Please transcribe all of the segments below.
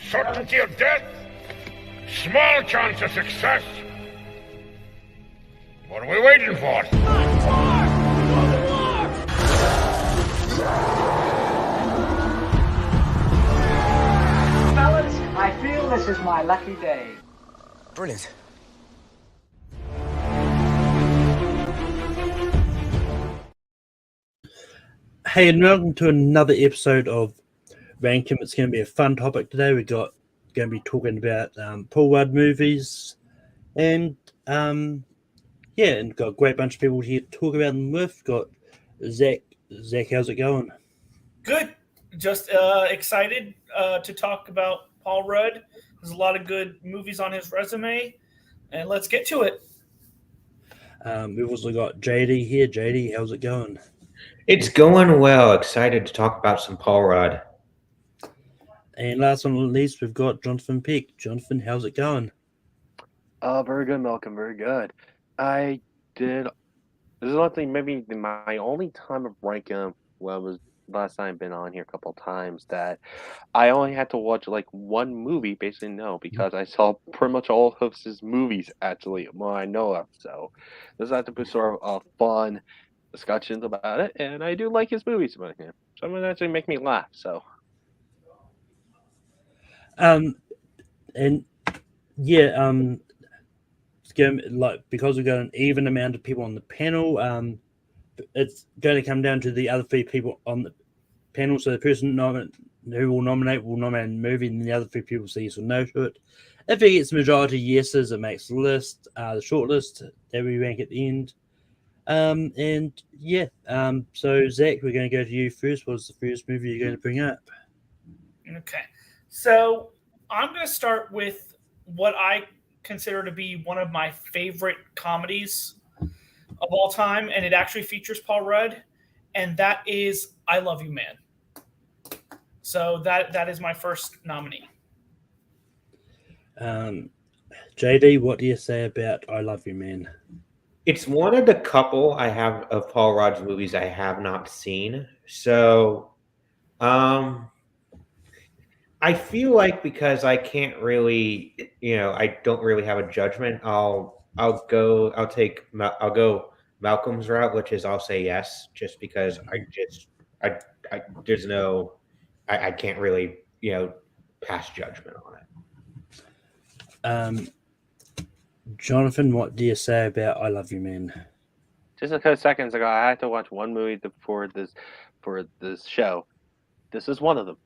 Certainty of death, small chance of success. What are we waiting for? Fellas, I feel this is my lucky day. Brilliant. Hey, and welcome to another episode of Rankin. It's going to be a fun topic today. We're going to be talking about Paul Rudd movies, and and got a great bunch of people here to talk about them with. Got Zach. Zach, how's it going? Good. Just excited to talk about Paul Rudd. There's a lot of good movies on his resume, and let's get to it. We've also got JD here. JD, how's it going? It's going well. Excited to talk about some Paul Rudd. And last but not least, we've got Jonathan Peck. Jonathan, how's it going? Very good, Malcolm. Very good. This is honestly maybe my only time of ranking. Well, it was last time I've been on here a couple of times that I only had to watch like one movie. Basically, no, because I saw pretty much all of his movies actually. Well, I know of. So this had to be sort of a fun discussions about it, and I do like his movies about him. Some of them actually make me laugh. So, and yeah, it's going like because we've got an even amount of people on the panel. It's going to come down to the other three people on the panel. So the person who will nominate a movie, and the other three people say yes or no to it. If it gets majority yeses, it makes the list, the short list that we rank at the end. So Zach, we're going to go to you first. What's the first movie you're going to bring up? Okay. So I'm going to start with what I consider to be one of my favorite comedies of all time, and it actually features Paul Rudd, and that is I Love You, Man. So that is my first nominee. JD, what do you say about I Love You, Man? It's one of the couple I have of Paul Rudd's movies I have not seen. So, I feel like because I can't really, I don't really have a judgment. I'll go Malcolm's route, which is I'll say yes, just because I can't really, pass judgment on it. Jonathan, what do you say about I Love You, Man? just a couple seconds ago, I had to watch one movie for this show. This is one of them,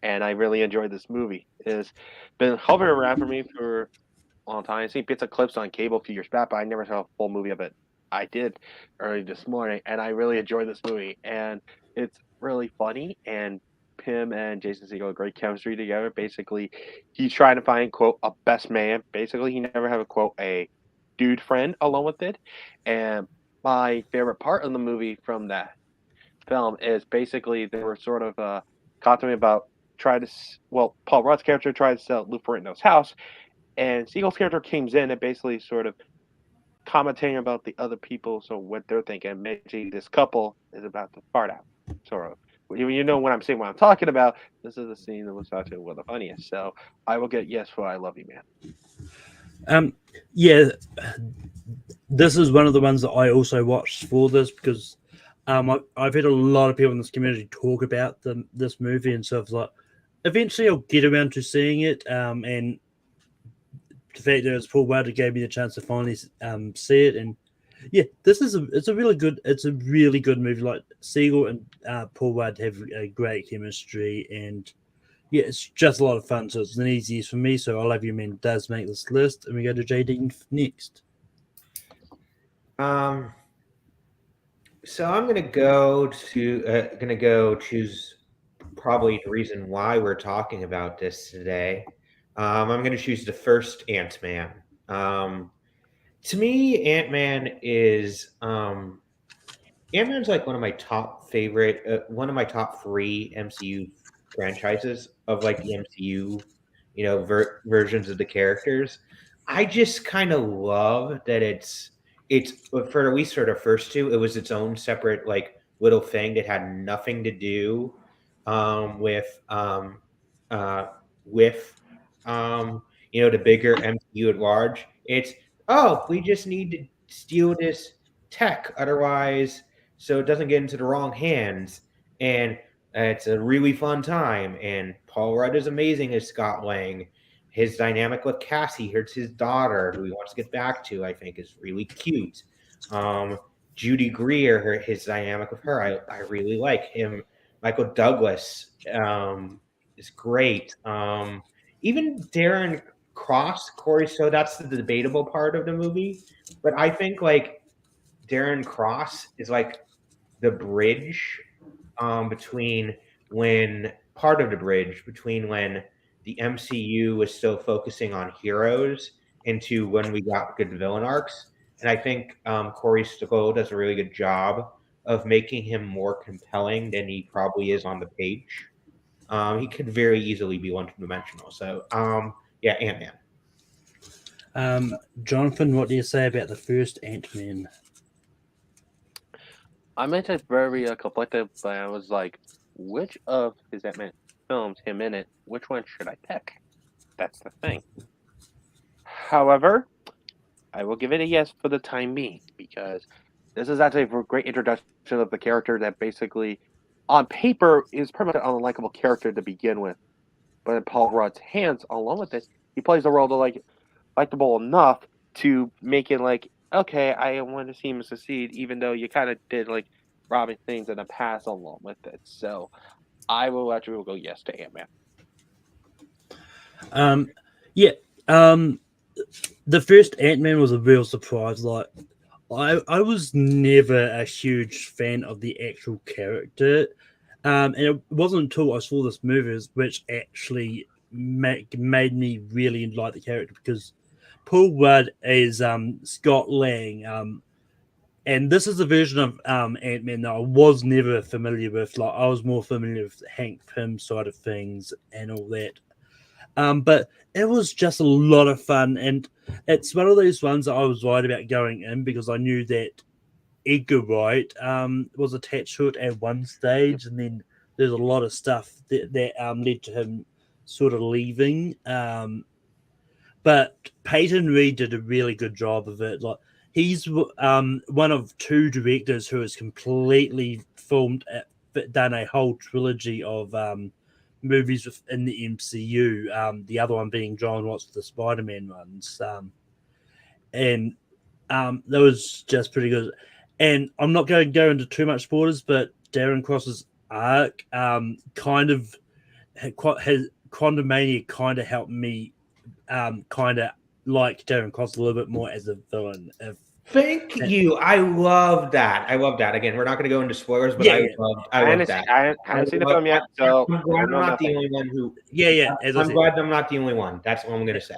and I really enjoyed this movie. It's been hovering around for me for a long time. I've seen bits of clips on cable a few years back, but I never saw a full movie of it. I did early this morning, and I really enjoyed this movie. And it's really funny, and him and Jason Segel have great chemistry together. Basically, he's trying to find, quote, a best man. Basically, he never had a, quote, a dude friend along with it. And my favorite part of the movie from that film is basically they were sort of commenting about Paul Rudd's character tried to sell Lou Ferrigno's house, and Siegel's character came in and basically sort of commentating about the other people, so what they're thinking. Maybe this couple is about to fart out, sort of. You know what I'm saying, what I'm talking about. This is a scene that was actually one of the funniest. So I will get yes for I Love You, Man. This is one of the ones that I also watched for this because I've had a lot of people in this community talk about this movie, and so it's like eventually I'll get around to seeing it. And the fact that it was Paul Rudd that gave me the chance to finally see it, and yeah, it's a really good movie. Like Siegel and Paul Rudd have a great chemistry, and yeah, it's just a lot of fun. So it's an easiest for me. So I Love You, Man does make this list, and we go to JD next. So I'm gonna choose probably the reason why we're talking about this today. I'm gonna choose the first Ant-Man. To me, Ant-Man's like one of my top three MCU franchises of like the MCU, versions of the characters. I just kind of love that it's for at least for the first two, it was its own separate like little thing that had nothing to do with with the bigger MCU at large. It's we just need to steal this tech, otherwise, so it doesn't get into the wrong hands. And it's a really fun time. And Paul Rudd is amazing as Scott Lang. His dynamic with Cassie, here's his daughter, who he wants to get back to, I think, is really cute. Judy Greer, his dynamic with her, I really like him. Michael Douglas is great. Even Darren Cross, Corey, so that's the debatable part of the movie. But I think like Darren Cross is like the bridge between when the MCU was still focusing on heroes into when we got good villain arcs. And I think Corey Stoll does a really good job of making him more compelling than he probably is on the page. He could very easily be one-dimensional. So, yeah, Ant-Man. Jonathan, what do you say about the first Ant-Man? I'm actually very conflicted, but I was like, which of his Ant-Man films, him in it, which one should I pick? That's the thing. However, I will give it a yes for the time being, because this is actually a great introduction of the character that basically, on paper, is pretty much an unlikable character to begin with. But in Paul Rudd's hands, along with it, he plays the role to likable enough to make it like, okay, I want to see him succeed, even though you kind of did like robbing things in the past along with it. So I will actually go yes to Ant-Man. Yeah. The first Ant-Man was a real surprise. Like, I was never a huge fan of the actual character. And it wasn't until I saw this movie which actually made me really like the character, because Paul Rudd is Scott Lang. And this is a version of Ant-Man that I was never familiar with. Like, I was more familiar with Hank Pym side of things and all that. But it was just a lot of fun, and it's one of those ones that I was worried about going in, because I knew that Edgar Wright was attached to it at one stage, and then there's a lot of stuff that led to him sort of leaving. But Peyton Reed did a really good job of it. Like, he's one of two directors who has completely done a whole trilogy of movies within the MCU. The other one being John Watts for the Spider-Man ones, and that was just pretty good. And I'm not going to go into too much spoilers, but Darren Cross's arc kind of has Quantumania kind of helped me kind of like Darren Cross a little bit more as a villain. Thank you. I love that. Again, we're not going to go into spoilers, but I love that. I haven't seen the film yet, so I'm glad I'm not the only one who. Yeah. I'm glad I'm not the only one. That's all I'm going to say.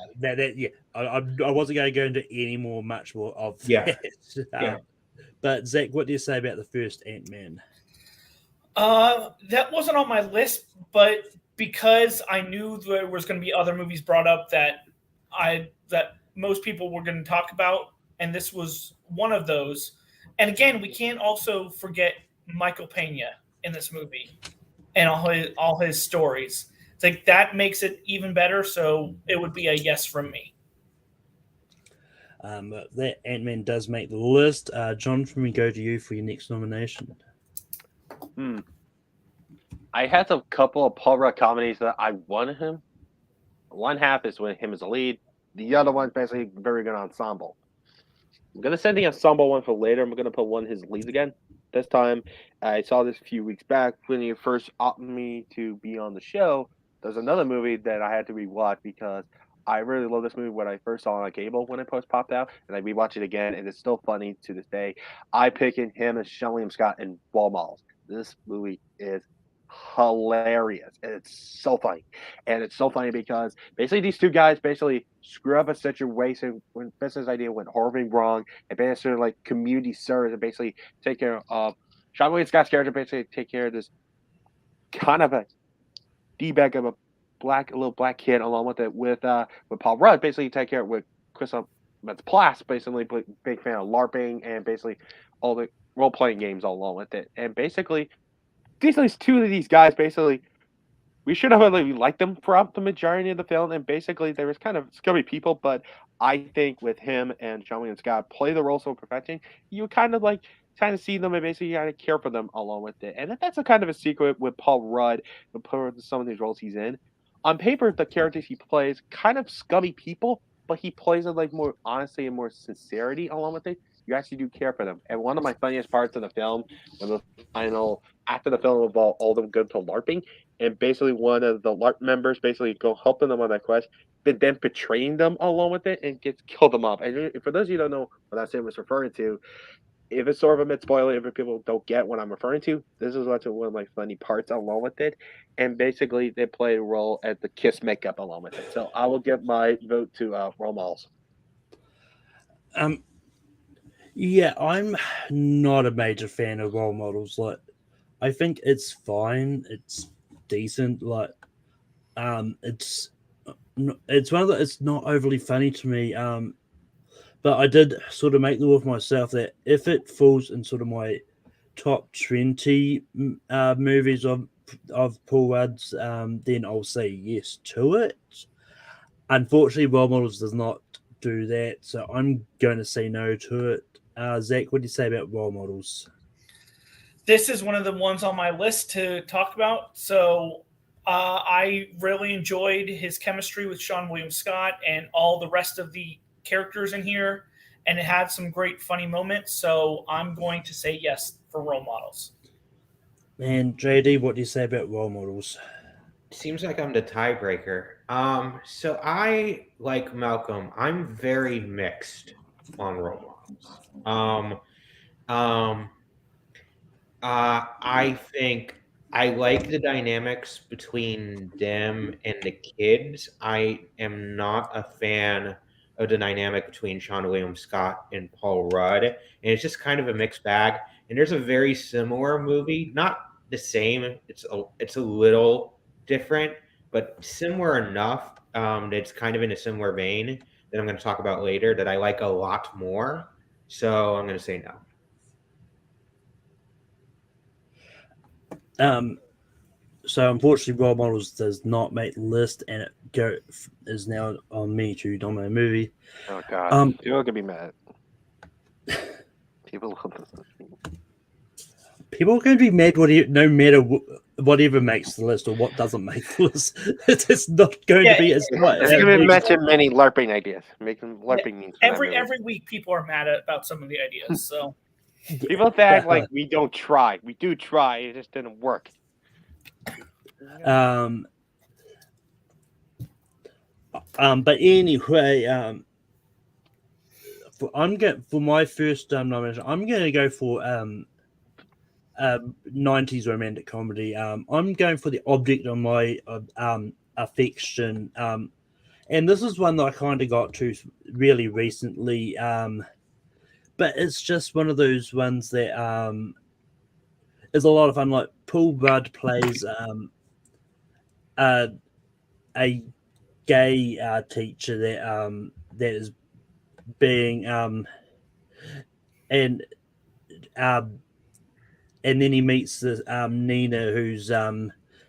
I wasn't going to go into any much more of that. But Zach, what do you say about the first Ant-Man? That wasn't on my list, but because I knew there was going to be other movies brought up that most people were going to talk about, and this was one of those. And again, we can't also forget Michael Pena in this movie and all his stories. It's like that makes it even better. So it would be a yes from me. That Ant-Man does make the list. Jonathan, we go to you for your next nomination. I had a couple of Paul Rudd comedies that I wanted him. One half is with him as a lead. The other one's basically very good ensemble. I'm going to send the ensemble one for later. I'm going to put one of his leads again. This time, I saw this a few weeks back when he first offered me to be on the show. There's another movie that I had to rewatch because I really love this movie when I first saw it on cable when it first popped out, and I rewatched it again, and it's still funny to this day. I picking him as Sean William Scott in Wall Malls. This movie is hilarious, and it's so funny. And it's so funny because basically these two guys basically screw up a situation when business idea went horribly wrong, and basically like community service and basically take care of Sean William Scott's character, basically take care of this kind of a D-bag of a little black kid, along with it with Paul Rudd, basically take care of with Chris Metz-Plasse, basically big fan of LARPing and basically all the role-playing games along with it. And basically these two of these guys basically we should have really liked them throughout the majority of the film, and basically there was kind of scummy people, but I think with him and Sean William Scott play the role so perfecting, you kind of see them and basically kind of care for them along with it. And that's a kind of a secret with Paul Rudd and some of these roles he's in. On paper, the characters he plays kind of scummy people, but he plays it like more honestly and more sincerity along with it. You actually do care for them. And one of my funniest parts of the film, when the final after the film of all them go to LARPing, and basically one of the LARP members basically go helping them on that quest, but then betraying them along with it and gets killed them off. And for those of you who don't know what that scene was referring to, if it's sort of a mid spoiler, if people don't get what I'm referring to, this is what's one of my funny parts along with it. And basically, they play a role at the kiss makeup along with it. So I will give my vote to role models. Yeah, I'm not a major fan of role models. Like, I think it's fine. It's decent. Like, it's one of the, it's not overly funny to me. But I did sort of make the rule for myself that if it falls in sort of my top 20 movies of Paul Rudd's, then I'll say yes to it. Unfortunately, role models does not do that, so I'm going to say no to it. Zach, what do you say about role models? This is one of the ones on my list to talk about. So I really enjoyed his chemistry with Sean William Scott and all the rest of the characters in here, and it had some great funny moments. So I'm going to say yes for role models. And JD, what do you say about role models? Seems like I'm the tiebreaker. So I, like Malcolm, I'm very mixed on role models. I think I like the dynamics between them and the kids. I am not a fan of the dynamic between Sean William Scott and Paul Rudd, and it's just kind of a mixed bag. And there's a very similar movie, not the same. It's a little different, but similar enough that it's kind of in a similar vein that I'm going to talk about later that I like a lot more. So I'm going to say no. So unfortunately, role models does not make the list, and is now on me to nominate a movie. Oh God, people are gonna be mad. People are going to be mad no matter whatever makes the list or what doesn't make the list. It's not going to be as much. There's going to be mentioned many LARPing ideas. Making LARPing means every week people are mad about some of the ideas. So people act like we don't try. We do try. It just didn't work. But anyway, for my first nomination, I'm going to go for 90s romantic comedy. I'm going for The Object of My Affection. And this is one that I kind of got to really recently. But it's just one of those ones that is a lot of fun. Like, Paul Rudd plays a gay teacher that is being and then he meets the Nina, whose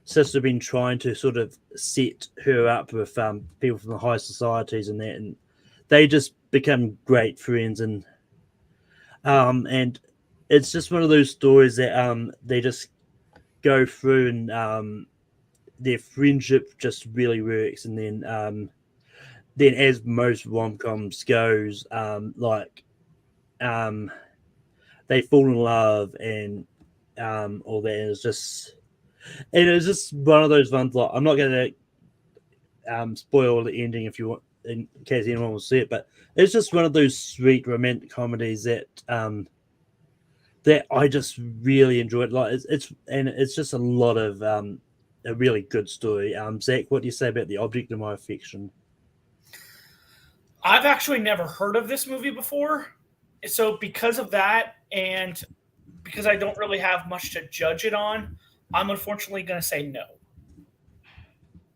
sister been trying to sort of set her up with people from the high societies and that, and they just become great friends, and it's just one of those stories that they just go through, and their friendship just really works, and then as most rom-coms goes, they fall in love and all that. And it's just one of those ones. Like, I'm not going to spoil the ending if you want, in case anyone will see it, but it's just one of those sweet romantic comedies that that I just really enjoyed. Like, it's just a lot of a really good story. Zach, what do you say about The Object of My Affection? I've actually never heard of this movie before. So because of that, and because I don't really have much to judge it on, I'm unfortunately going to say no.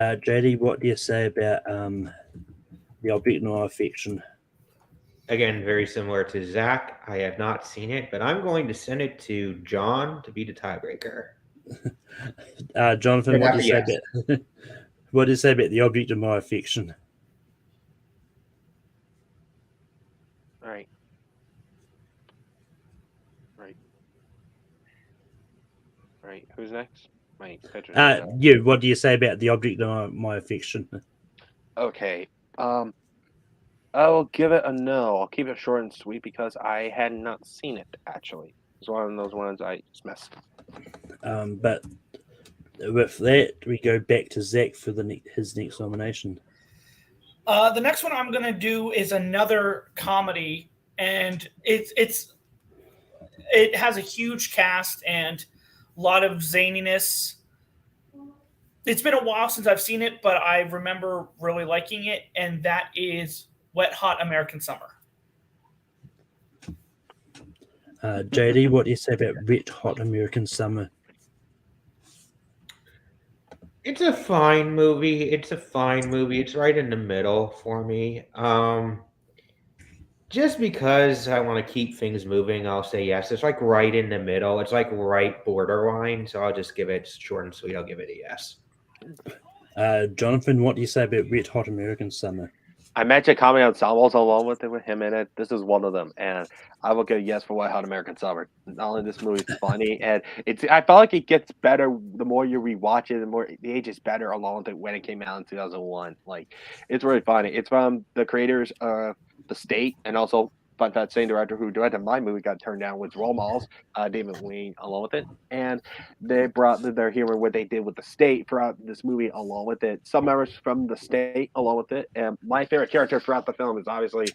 JD, what do you say about The Object of My Affection? Again, very similar to Zach. I have not seen it, but I'm going to send it to John to be the tiebreaker. Jonathan, what do you say Yes. about what do you say about the object of my affection? All right. Right. Right. Who's next? My picture. You, what do you say about the object of my affection? Okay. I will give it a no. I'll keep it short and sweet because I had not seen it actually. It's one of those ones I just missed. But with that, we go back to Zach for his next nomination. The next one I'm going to do is another comedy, and it has a huge cast and a lot of zaniness. It's been a while since I've seen it, but I remember really liking it, and that is Wet Hot American Summer. JD, what do you say about Wet Hot American Summer? It's a fine movie. It's a fine movie. It's right in the middle for me. Just because I want to keep things moving, I'll say yes. It's like right in the middle. It's like right borderline. So I'll just give it short and sweet. I'll give it a yes. Jonathan, what do you say about Wet Hot American Summer? I mentioned comedy ensembles along with it with him in it. This is one of them, and I will give a yes for Wet Hot American Summer. Not only this movie is funny, and I felt like it gets better the more you rewatch it, the more the age is better along with it when it came out in 2001. Like it's really funny. It's from the creators of The State, and also but that same director who directed my movie got turned down with Role Models, David Wayne, along with it, and they brought their humor what they did with The State throughout this movie along with it. Some members from The State along with it, and my favorite character throughout the film is obviously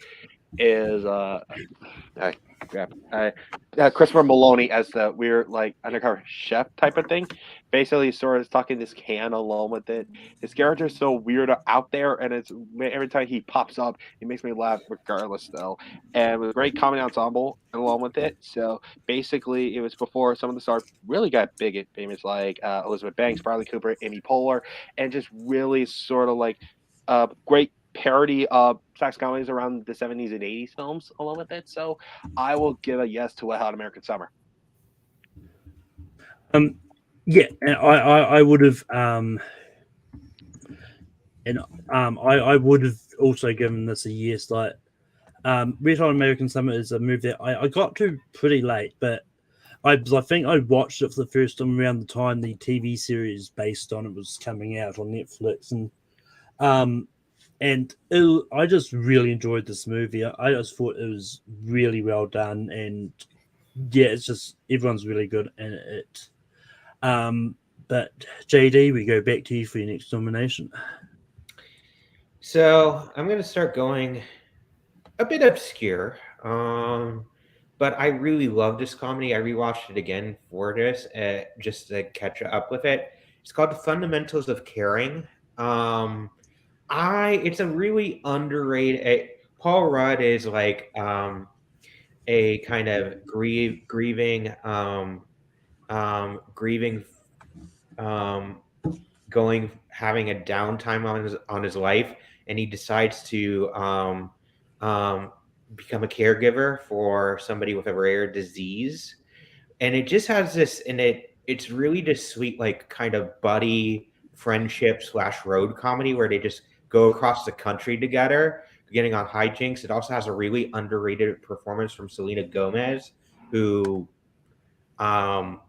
Christopher Maloney as the weird like undercover chef type of thing. Basically, sort of talking this can along with it. His character is so weird out there, and it's every time he pops up, he makes me laugh regardless though. And with a great comedy ensemble along with it. So basically, it was before some of the stars really got big and famous, like Elizabeth Banks, Bradley Cooper, Amy Poehler, and just really sort of like great parody of sex comedies around the 70s and 80s films along with it. So I will give a yes to Wet Hot American Summer. Yeah, and I would have I would have also given this a yes. Like Red Hot American Summer is a movie that I got to pretty late, but I think I watched it for the first time around the time the TV series based on it was coming out on Netflix, and I just really enjoyed this movie. I just thought it was really well done, and yeah, it's just everyone's really good in it. But JD, we go back to you for your next nomination. So I'm going to start going a bit obscure, but I really love this comedy. I rewatched it again for this just to catch up with it. It's called The Fundamentals of Caring. It's a really underrated. Paul Rudd is like a kind of grieving, having a downtime on his life, and he decides to become a caregiver for somebody with a rare disease, and it just has this, and it's really just sweet, like kind of buddy friendship / road comedy where they just go across the country together, getting on hijinks. It also has a really underrated performance from Selena Gomez, who, I'm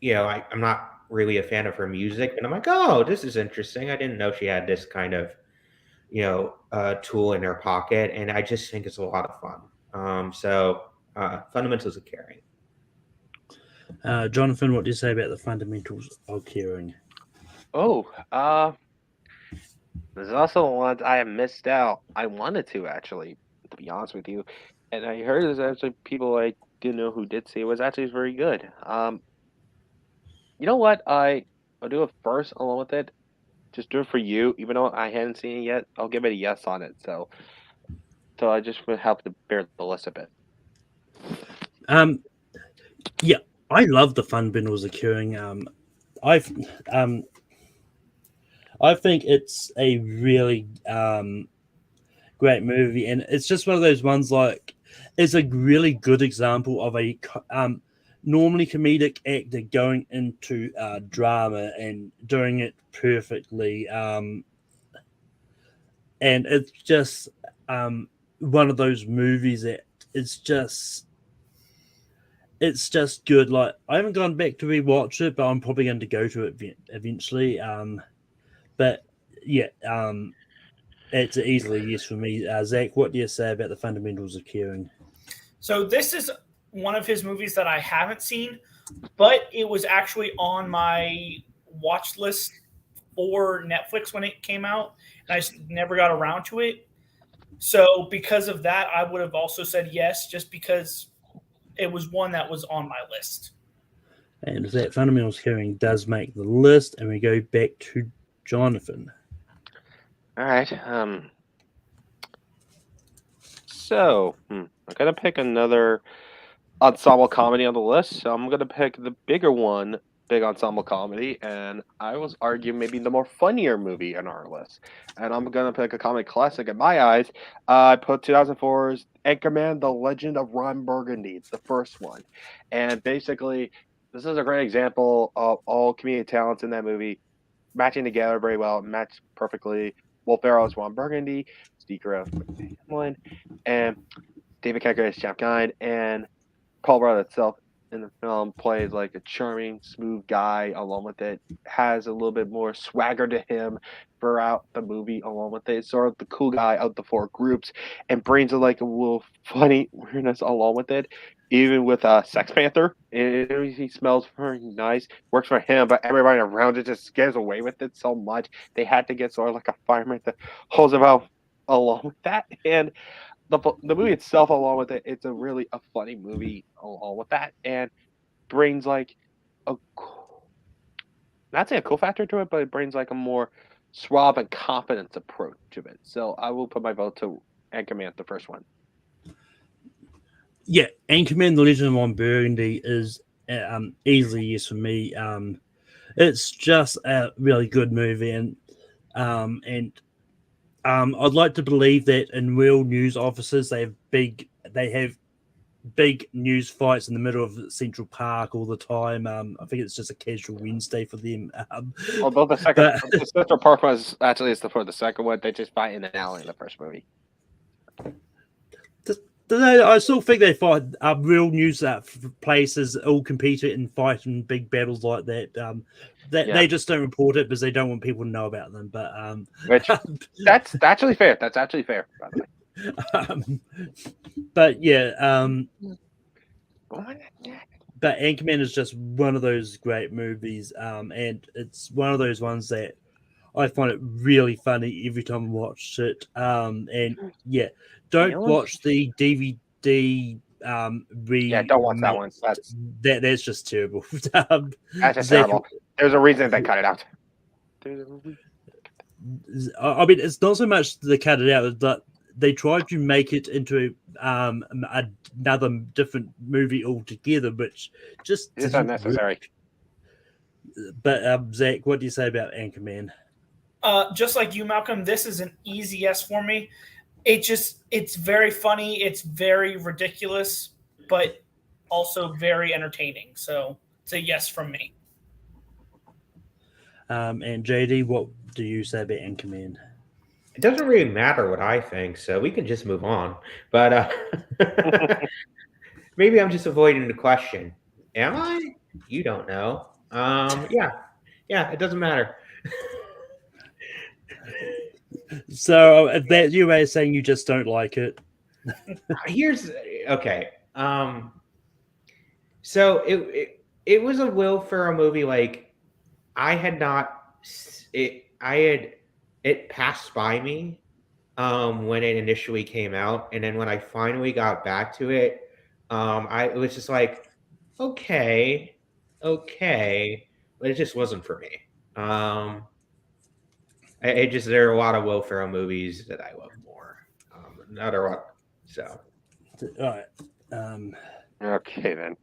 not really a fan of her music, and I'm like, oh, this is interesting. I didn't know she had this kind of, tool in her pocket, and I just think it's a lot of fun. Fundamentals of Caring. Jonathan, what do you say about the fundamentals of caring? There's also ones I have missed out. I wanted to actually, to be honest with you, and I heard there's actually people I didn't know who did see it was actually very good. You know what? I'll do it first along with it. Just do it for you, even though I hadn't seen it yet. I'll give it a yes on it. So I just would have to bear the list a bit. Yeah, I love the fundamentals of caring. I think it's a really great movie, and it's just one of those ones like it's a really good example of a normally comedic actor going into drama and doing it perfectly. And it's just one of those movies that it's just good. Like, I haven't gone back to rewatch it, but I'm probably going to go to it eventually. But yeah, it's easily a yes for me. Zach, what do you say about the fundamentals of caring? So this is one of his movies that I haven't seen, but it was actually on my watch list for Netflix when it came out, and I just never got around to it. So because of that, I would have also said yes, just because it was one that was on my list. And that fundamentals caring does make the list, and we go back to Jonathan. All right. So I'm gonna pick another ensemble comedy on the list. So I'm gonna pick the bigger one, big ensemble comedy, and I was arguing maybe the more funnier movie on our list. And I'm gonna pick a comedy classic in my eyes. I put 2004's Anchorman: The Legend of Ron Burgundy, the first one, and basically this is a great example of all comedic talents in that movie matching together very well, matched perfectly. Will Ferrell's Ron Burgundy, Steve Carell Hamlin, and David Koechner as Jeff Guide, and Paul Rudd itself in the film plays like a charming, smooth guy. Along with it, has a little bit more swagger to him throughout the movie. Along with it, sort of the cool guy out the four groups, and brings like a little funny weirdness along with it. Even with Sex Panther, he smells very nice, works for him, but everybody around it just gets away with it so much. They had to get sort of like a fireman to holds him out along with that, and the movie itself, along with it, it's a really a funny movie along with that, and brings like a not say a cool factor to it, but it brings like a more suave and confidence approach to it. So I will put my vote to Anchorman, the first one. Yeah, Anchorman: The Legend of Ron Burgundy is easily yes for me. It's just a really good movie, and I'd like to believe that in real news offices they have big news fights in the middle of Central Park all the time. I think it's just a casual Wednesday for them. Although the Central Park was actually for the second one, they just fight in an alley in the first movie. I still think they fight real news places all compete and fight in big battles like that. They just don't report it because they don't want people to know about them. But which that's actually fair. That's actually fair, by the way. But yeah, but Anchorman is just one of those great movies, and it's one of those ones that I find it really funny every time I watch it. And yeah, don't watch the DVD. Don't watch that one. That's just terrible. That's just terrible. There's a reason they cut it out. I mean, it's not so much they cut it out, but they tried to make it into another different movie altogether, which just is unnecessary. But Zach, what do you say about Anchorman? Just like you, Malcolm, this is an easy yes for me. It's very funny. It's very ridiculous, but also very entertaining. So it's a yes from me. And JD, what do you say about Anchorman? It doesn't really matter what I think, so we can just move on. But maybe I'm just avoiding the question. Am I? You don't know. Yeah, it doesn't matter. So that you are saying you just don't like it. Here's okay. So it was a Will Ferrell movie. Like I had not it passed by me when it initially came out, and then when I finally got back to it, it was just like okay, but it just wasn't for me. There are a lot of Will Ferrell movies that I love more. So. All right. Okay then.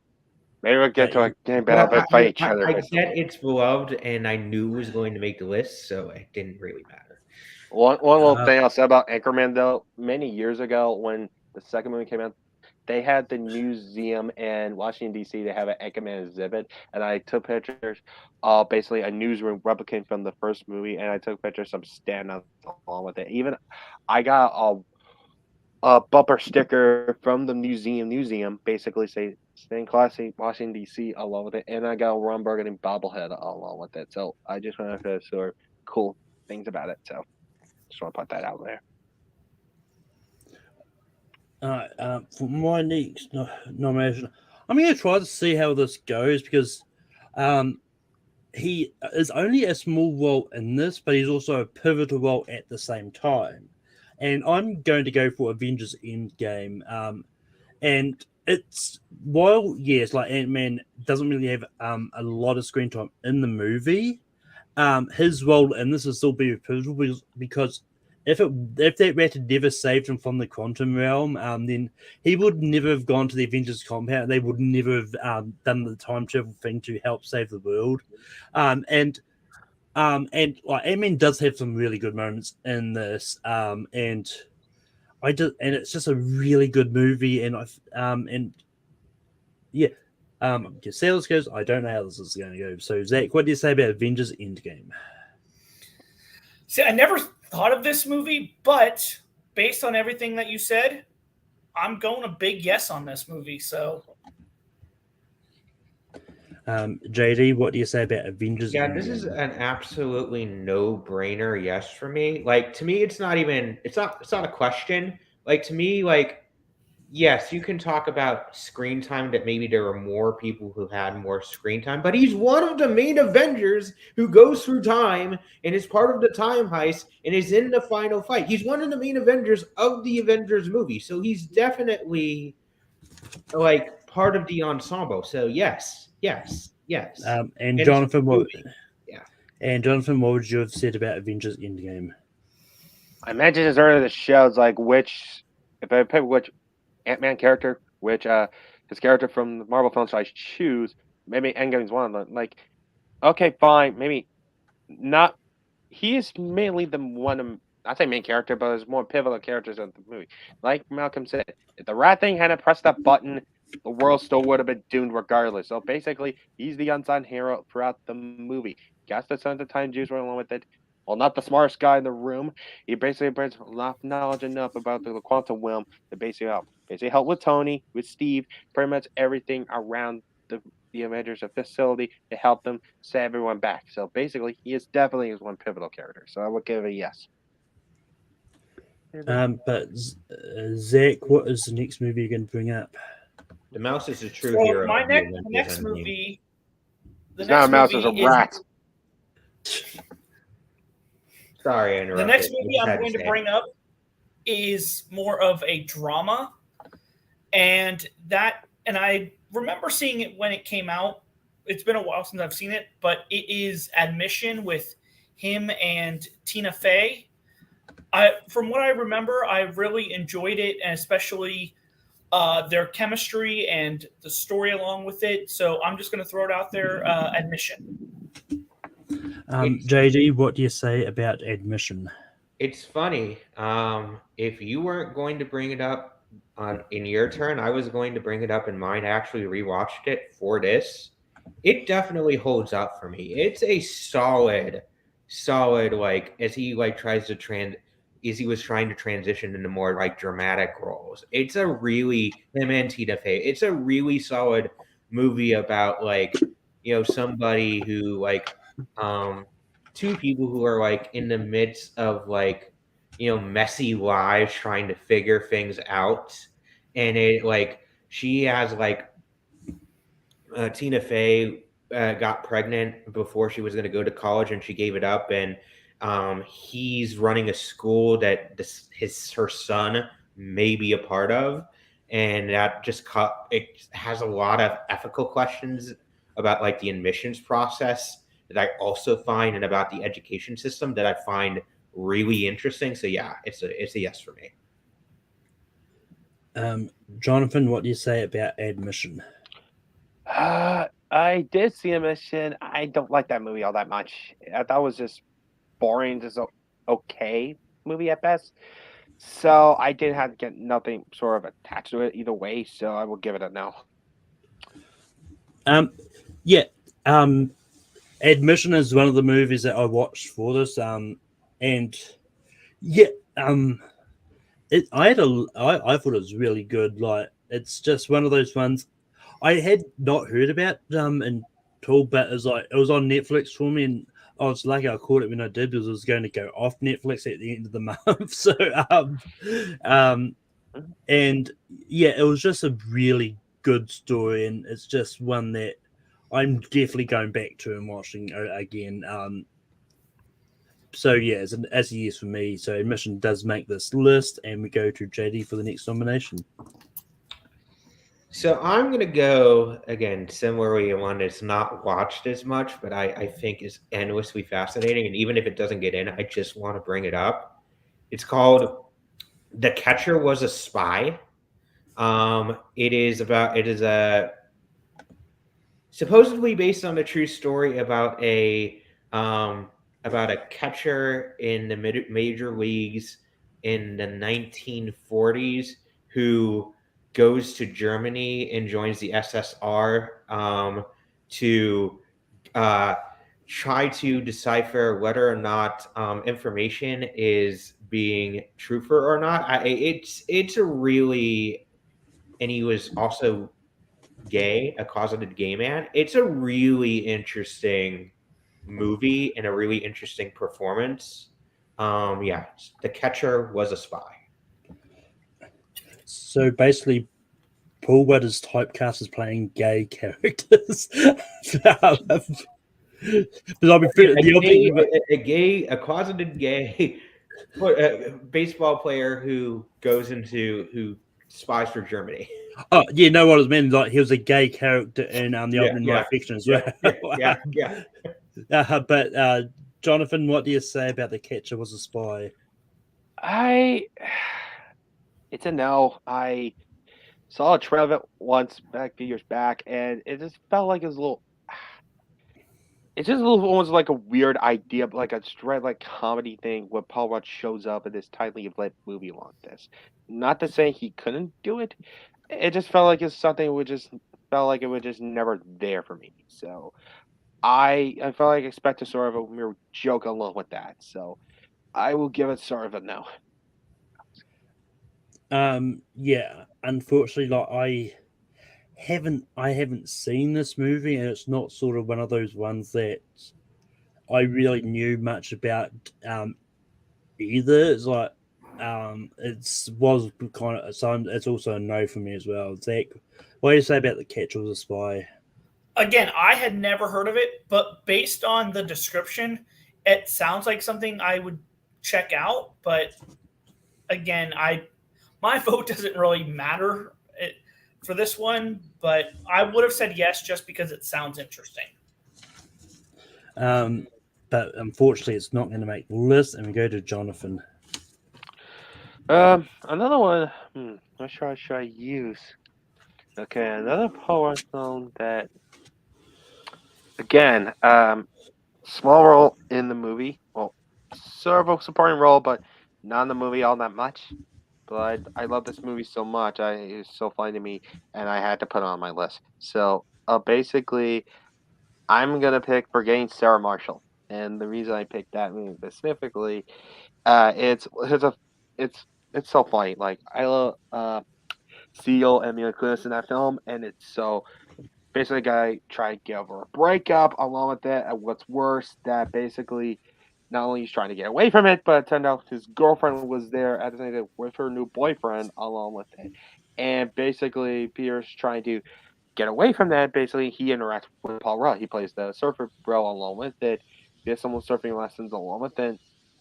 Maybe we'll get to a game better fight each other. I get it's beloved, and I knew it was going to make the list, so it didn't really matter. One little thing I'll say about Anchorman, though, many years ago when the second movie came out, they had the museum in Washington D.C. They have an Anchorman exhibit, and I took pictures. Basically a newsroom replicating from the first movie, and I took pictures of standing along with it. Even I got a bumper sticker from the museum, basically say "Staying Classy, Washington D.C." along with it, and I got a Ron Burgundy bobblehead along with it. So I just wanted to sort of cool things about it. So just want to put that out there. For my next nomination, I'm going to try to see how this goes because he is only a small role in this, but he's also a pivotal role at the same time. And I'm going to go for Avengers Endgame. And it's while yes, like Ant-Man doesn't really have a lot of screen time in the movie, his role in this is still be pivotal because if that rat had never saved him from the quantum realm, then he would never have gone to the Avengers compound. They would never have done the time travel thing to help save the world. And like Ant-Man does have some really good moments in this. And it's just a really good movie. And yeah. Sales goes, I don't know how this is going to go. So Zach, what do you say about Avengers Endgame? See, I never thought of this movie, but based on everything that you said, I'm going a big yes on this movie. So, JD, what do you say about Avengers? Yeah, Endgame? this is an absolutely no-brainer yes for me. Like to me, it's not a question. Like to me, like yes, you can talk about screen time that maybe there were more people who had more screen time, but he's one of the main Avengers who goes through time and is part of the time heist and is in the final fight. He's one of the main Avengers of the Avengers movie. So he's definitely like part of the ensemble. So yes. And it's Jonathan, what? really- yeah. And Jonathan, what would you have said about Avengers Endgame? I mentioned this earlier in the show. It's like if I pick which Ant-Man character, which his character from the Marvel films I choose, maybe Endgame's one of them. Like, okay, fine, maybe not. He is mainly the one of, I say main character, but there's more pivotal characters of the movie. Like Malcolm said, if the rat thing hadn't pressed that button, the world still would have been doomed regardless. So basically, he's the unsung hero throughout the movie. Got the sons of time Jews right along with it. Well, not the smartest guy in the room. He basically brings enough knowledge enough about the quantum realm to basically help with Tony, with Steve, pretty much everything around the Avengers facility to help them set everyone back. So basically, he is definitely one pivotal character. So I would give it a yes. But Zach, what is the next movie you're going to bring up? The mouse is a true so hero. my of the next, Avengers the next Endgame. movie. It's not a mouse; it's a rat. Sorry, I interrupted. The next movie I just I'm had going to say. bring up is more of a drama, and I remember seeing it when it came out. It's been a while since I've seen it, but it is Admission with him and Tina Fey. From what I remember, I really enjoyed it, and especially their chemistry and the story along with it. So I'm just going to throw it out there, Admission. JD, what do you say about Admission? It's funny. If you weren't going to bring it up in your turn, I was going to bring it up in mine. I actually rewatched it for this. It definitely holds up for me. It's a solid like as he like tries to as he was trying to transition into more like dramatic roles. It's a really him and Tina Fey. It's a really solid movie about like somebody who like two people who are like in the midst of like messy lives trying to figure things out, and it like she has like Tina Fey got pregnant before she was going to go to college, and she gave it up. And he's running a school that her son may be a part of, and that it has a lot of ethical questions about like the admissions process that I also find, and about the education system that I find really interesting. So yeah, it's a yes for me. Jonathan, what do you say about Admission? I did see Admission. I don't like that movie all that much. I thought it was just boring, just okay movie at best. So I did have to get nothing sort of attached to it either way. So I will give it a no. Yeah. Admission is one of the movies that I watched for this. And yeah, I thought it was really good. Like, it's just one of those ones I had not heard about until, but it was on Netflix for me, and I was lucky I caught it when I did because it was going to go off Netflix at the end of the month. So and yeah, it was just a really good story, and it's just one that I'm definitely going back to and watching again. So yeah, as a yes for me. So Admission does make this list, and we go to JD for the next nomination. So I'm gonna go again, similarly one that's not watched as much, but I think is endlessly fascinating. And even if it doesn't get in, I just want to bring it up. It's called The Catcher Was a Spy. It is a supposedly based on a true story about a catcher in the major leagues in the 1940s who goes to Germany and joins the SSR to uh, try to decipher whether or not information is being truthful or not. It's a really, and he was also gay, a closeted gay man. It's a really interesting movie and a really interesting performance. Yeah, The Catcher Was a Spy. So basically, Paul Rudd is typecast as playing gay characters. But I'll be fair, A closeted gay baseball player who spies for Germany. oh yeah, no, what it meant, like he was a gay character in the Yeah, Opening yeah, Night Fiction as well. yeah. But Jonathan, what do you say about The Catcher Was a Spy? It's a no. I saw a trailer of it once back a few years back, and it just felt like it was a little. It's just a little almost like a weird idea, like a straight like comedy thing where Paul Rudd shows up in this tightly lit movie like this. Not to say he couldn't do it. It just felt like it's something would just felt like it was just never there for me. So I felt like I expected sort of a mere joke along with that. So I will give it sort of a no. Yeah, unfortunately, like I haven't seen this movie, and it's not sort of one of those ones that I really knew much about either. It's like was kind of it's also a no for me as well. Zach, what do you say about The Catcher Was a Spy? Again, I had never heard of it, but based on the description, it sounds like something I would check out. But again, my vote doesn't really matter for this one, but I would have said yes just because it sounds interesting. But unfortunately, it's not going to make the list, and we go to Jonathan. Another one. What should I use? Okay, another power stone that, again, small role in the movie. Well, sort of a supporting role, but not in the movie all that much. But I love this movie so much. It was so funny to me, and I had to put it on my list. So basically, I'm gonna pick Forgetting Sarah Marshall, and the reason I picked that movie specifically, it's it's so funny. Like I love Seal and Mila Kunis in that film, and it's so basically a guy trying to get over a breakup along with it, and what's worse, that basically not only he's trying to get away from it, but it turned out his girlfriend was there at the same time with her new boyfriend along with it. And basically Peter's trying to get away from that. Basically he interacts with Paul Rudd. He plays the surfer bro along with it. He has some surfing lessons along with it.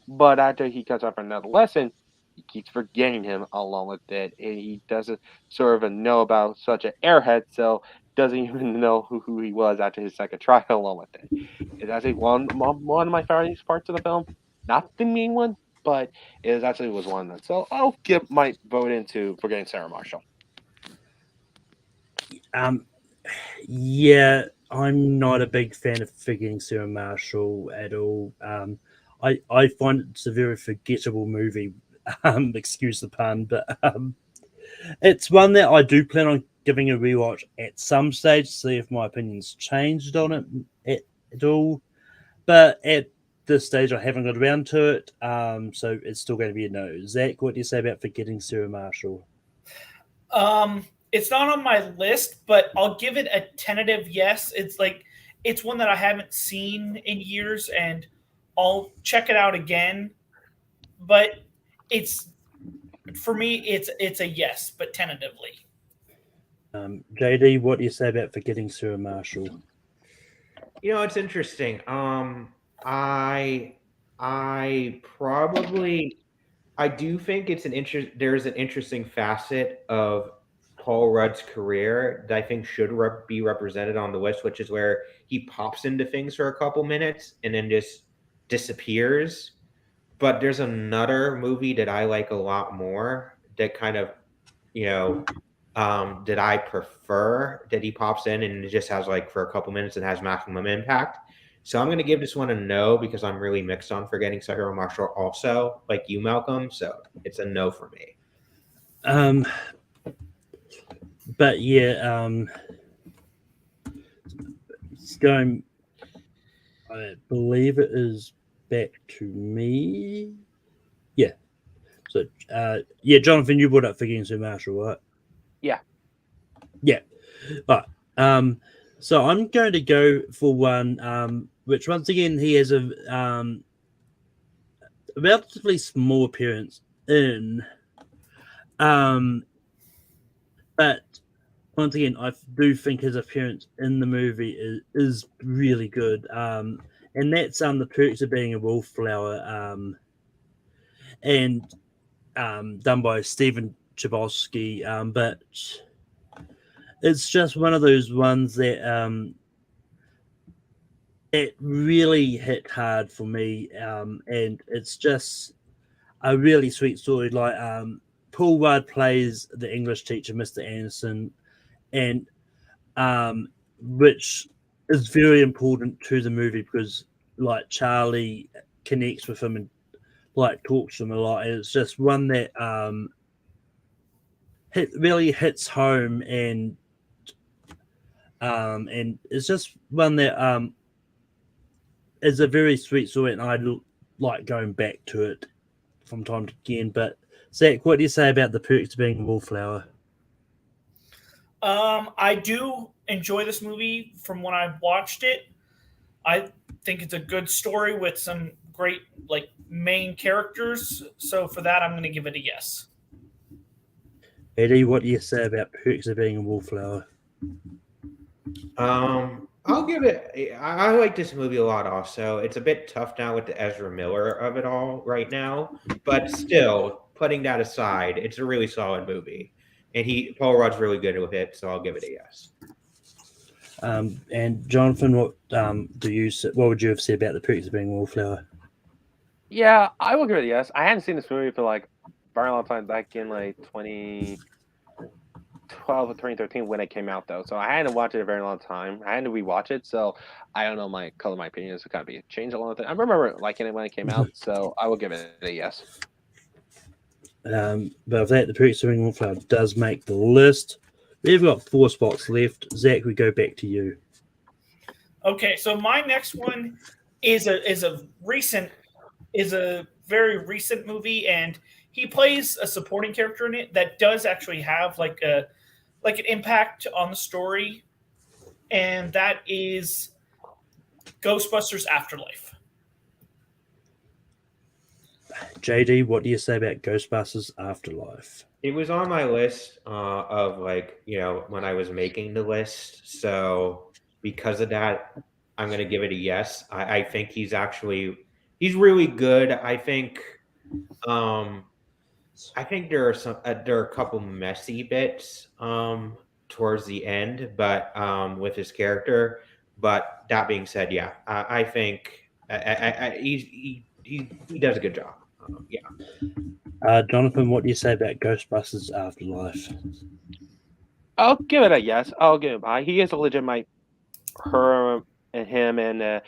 But after he cuts off another lesson, he keeps forgetting him along with it. And he doesn't sort of know about such an airhead, so doesn't even know who he was after his second try along with it. It's actually one of my favorite parts of the film. Not the main one, but it actually was one of them. So I'll give my vote into Forgetting Sarah Marshall. Yeah, I'm not a big fan of Forgetting Sarah Marshall at all. I find it's a very forgettable movie. Excuse the pun, but it's one that I do plan on giving a rewatch at some stage, see if my opinion's changed on it at all. But at this stage, I haven't got around to it, so it's still going to be a no. Zach, what do you say about Forgetting Sarah Marshall? It's not on my list, but I'll give it a tentative yes. It's one that I haven't seen in years, and I'll check it out again. But it's for me, it's a yes, but tentatively. JD, what do you say about Forgetting Sarah Marshall? It's interesting. I do think there's an interesting facet of Paul Rudd's career that I think should be represented on the list, which is where he pops into things for a couple minutes and then just disappears. But there's another movie that I like a lot more that kind of, that I prefer, that he pops in and it just has like for a couple minutes and has maximum impact. So I'm going to give this one a no because I'm really mixed on Forgetting Sarah Marshall also, like you, Malcolm. So it's a no for me. But yeah, it's going. I believe it is back to me. Yeah. So, Jonathan, you brought up Forgetting Sarah Marshall, right? Yeah. Yeah. All right. So I'm going to go for one, which once again he has a relatively small appearance in, but once again I do think his appearance in the movie is really good, and that's The Perks of Being a Wallflower, and done by Stephen Chbosky, but it's just one of those ones that it really hit hard for me, and it's just a really sweet story. Like Paul Rudd plays the English teacher, Mr. Anderson, and which is very important to the movie because like Charlie connects with him and like talks to him a lot, and it's just one that really hits home, and it's just one that is a very sweet story, and I like going back to it from time to again. But Zach, what do you say about The Perks of Being a Wallflower? I do enjoy this movie from when I watched it. I think it's a good story with some great like main characters. So for that, I'm going to give it a yes. Eddie, what do you say about Perks of Being a Wallflower? I'll give it. I like this movie a lot. Also, it's a bit tough now with the Ezra Miller of it all right now, but still, putting that aside, it's a really solid movie, and Paul Rudd's really good with it. So I'll give it a yes. And Jonathan, what would you have said about The Perks of Being a Wallflower? Yeah, I will give it a yes. I hadn't seen this movie for like a very long time, back in like 2012 or 2013 when it came out, though. So I hadn't watched it a very long time. I had to rewatch it, so I don't know my opinion is kind of be changed a lot. I remember liking it when it came out, so I will give it a yes. But if that, The Perks of Being a Wallflower does make the list. We've got 4 spots left. Zach, we go back to you. Okay, so my next one is a very recent movie, and he plays a supporting character in it that does actually have like an impact on the story, and that is Ghostbusters Afterlife. JD, what do you say about Ghostbusters Afterlife? It was on my list of when I was making the list. So because of that, I'm going to give it a yes. I think he's really good. I think there are a couple messy bits towards the end, but with his character. But that being said, yeah, I think he does a good job. Yeah. Jonathan, what do you say about Ghostbusters Afterlife? I'll give it a yes. I'll give him high. He is a legitimate. Her and him and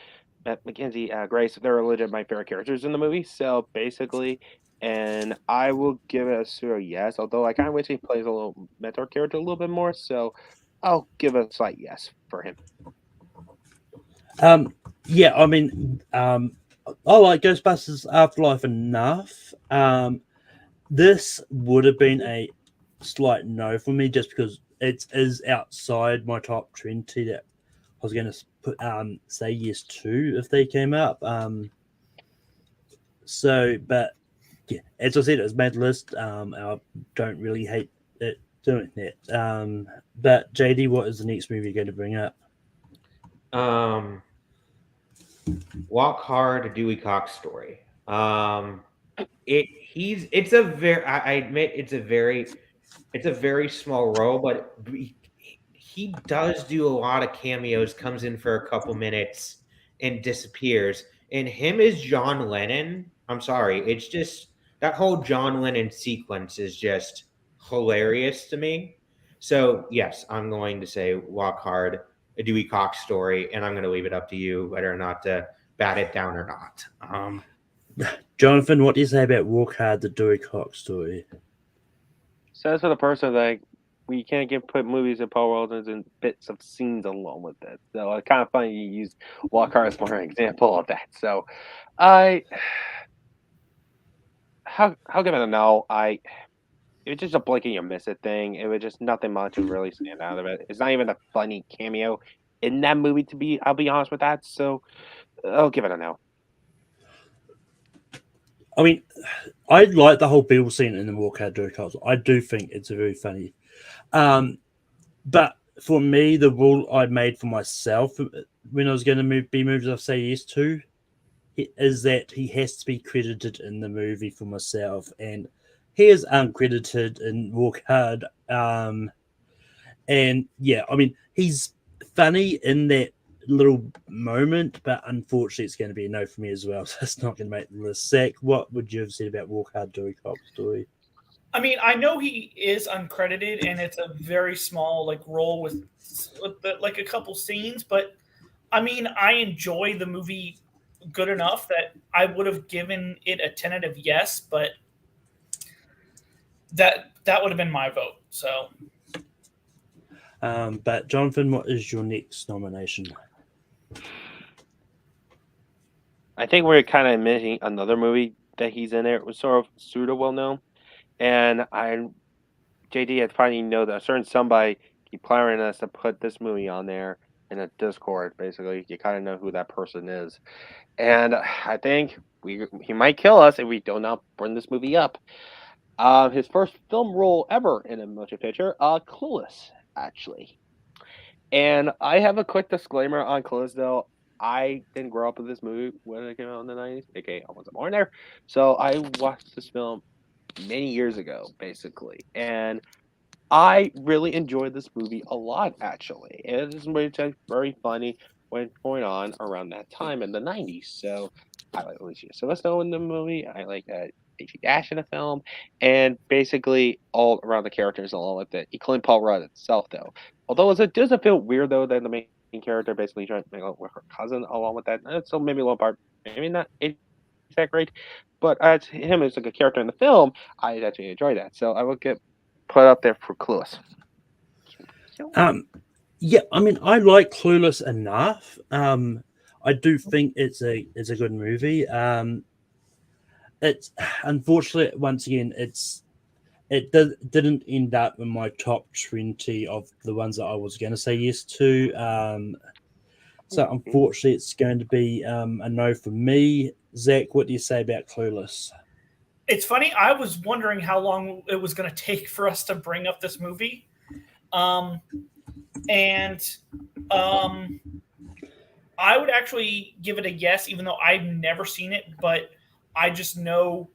Mackenzie Grace, they're legit my favorite characters in the movie. So basically, and I will give it a pseudo yes. Although I kind of wish he plays a little mentor character a little bit more, so I'll give it a slight yes for him. Yeah, I mean, I like Ghostbusters Afterlife enough. This would have been a slight no for me just because it is outside my top 20 that I was going to put say yes to if they came up. But yeah, as I said, it was made list. I don't really hate it doing that. But JD, what is the next movie you're going to bring up? Walk Hard, a Dewey Cox story. It's a very, I admit it's a very small role, but he does do a lot of cameos, comes in for a couple minutes and disappears. And him as John Lennon, I'm sorry, it's just that whole John Lennon sequence is just hilarious to me. So yes, I'm going to say Walk Hard, a Dewey Cox story, and I'm going to leave it up to you whether or not to bat it down or not. Jonathan, what do you say about Walk Hard, the Dewey Cox story? So as for the person, like, we can't put movies in Paul Walters and bits of scenes along with it. So it's kind of funny you use Walk Hard as more an example of that. So I how give it a no. It was just a blink and you miss it thing. It was just nothing much to really stand out of it. It's not even a funny cameo in that movie I'll be honest with that. So I'll give it a no. I mean, I like the whole Bill scene in the Walk Hard, Dewey Cox. I do think it's very funny. But for me, the rule I made for myself when I was going to be movies I say yes to is that he has to be credited in the movie for myself, and he is uncredited in Walk Hard. And yeah, I mean, he's funny in that little moment, but unfortunately, it's going to be a no for me as well. So it's not going to make the list. Zach, what would you have said about Walk Hard, Dewey Cox story? I mean, I know he is uncredited, and it's a very small like role with like a couple scenes. But I mean, I enjoy the movie good enough that I would have given it a tentative yes. But that would have been my vote. So, but Jonathan, what is your next nomination? I think we're kind of missing another movie that he's in there. It was sort of pseudo well known, and JD had finally know that a certain somebody keep clearing us to put this movie on there in a Discord. Basically, you kind of know who that person is, and I think he might kill us if we do not bring this movie up. His first film role ever in a motion picture, Clueless, actually. And I have a quick disclaimer on Clueless, though. I didn't grow up with this movie when it came out in the 90s, aka I wasn't born there. So I watched this film many years ago, basically. And I really enjoyed this movie a lot, actually. And this movie was very funny when going on around that time in the 90s. So I like Alicia Silverstone in the movie. I like H.E. Dash in the film. And basically all around the characters along with it, including Paul Rudd itself, though. Although it doesn't feel weird, though, that the main character basically trying to make out with her cousin along with that. So maybe a little part, maybe not that great. But as him as like a character in the film, I actually enjoy that. So I will get put up there for Clueless. Yeah, I mean, I like Clueless enough. I do think it's a good movie. It's unfortunately once again didn't end up in my top 20 of the ones that I was going to say yes to. So unfortunately, it's going to be a no for me. Zach, what do you say about Clueless? it's funny. I was wondering how long it was going to take for us to bring up this movie. And I would actually give it a yes, even though I've never seen it, but I just know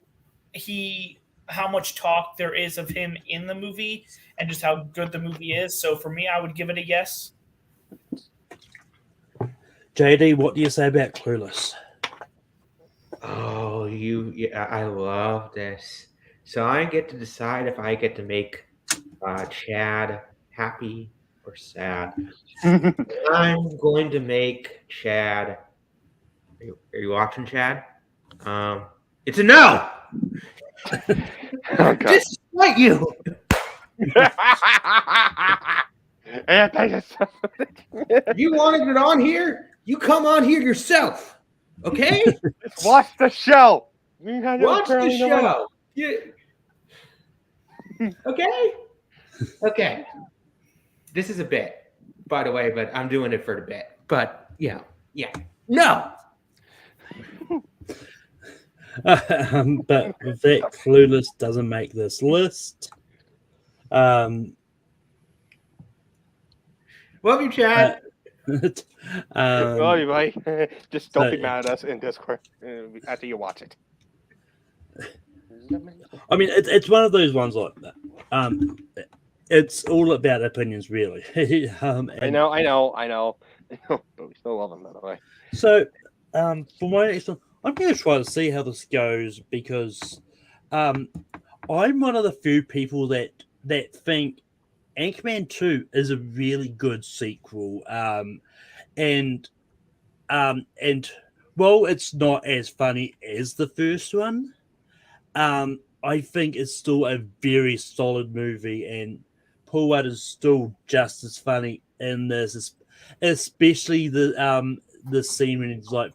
how much talk there is of him in the movie and just how good the movie is. So for me, I would give it a yes. JD, what do you say about Clueless? Oh, I love this. So I get to decide if I get to make Chad happy or sad. I'm going to make Chad. Are you watching, Chad? It's a no. Oh, God. Just like you. Yeah, thank you. You wanted it on here? You come on here yourself. Okay? Watch the show. You guys Watch the apparently know what- show. Okay? Okay. This is a bit, by the way, but I'm doing it for the bit. But yeah. No. But with that, Clueless doesn't make this list. Love you, Chad. Well, you might just don't be so- mad at us in Discord after you watch it. I mean, it's one of those ones like that. It's all about opinions, really. I know. But we still love them, by the way. So, for my next one, I'm going to try to see how this goes because I'm one of the few people that think Anchorman 2 is a really good sequel. And while it's not as funny as the first one, I think it's still a very solid movie, and Paul Rudd is still just as funny in this, especially the scene when he's like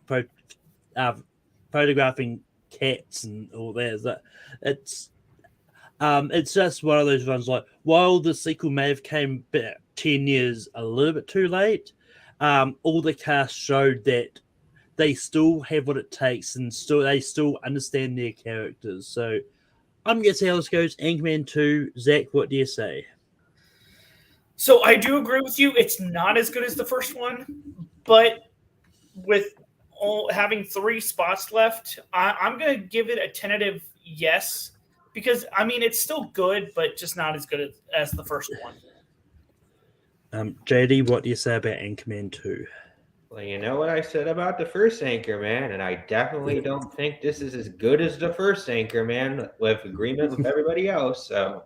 photographing cats and all that. Is that it's just one of those ones. Like, while the sequel may have came about 10 years a little bit too late, all the cast showed that they still have what it takes and they still understand their characters. So I'm going to see how this goes. Anchorman 2, Zach, what do you say? So I do agree with you. It's not as good as the first one, but with having 3 spots left, I'm going to give it a tentative yes, because I mean it's still good, but just not as good as the first one. JD, what do you say about Anchorman 2? Well, you know what I said about the first Anchorman, and I definitely don't think this is as good as the first Anchorman, with agreement with everybody else. So,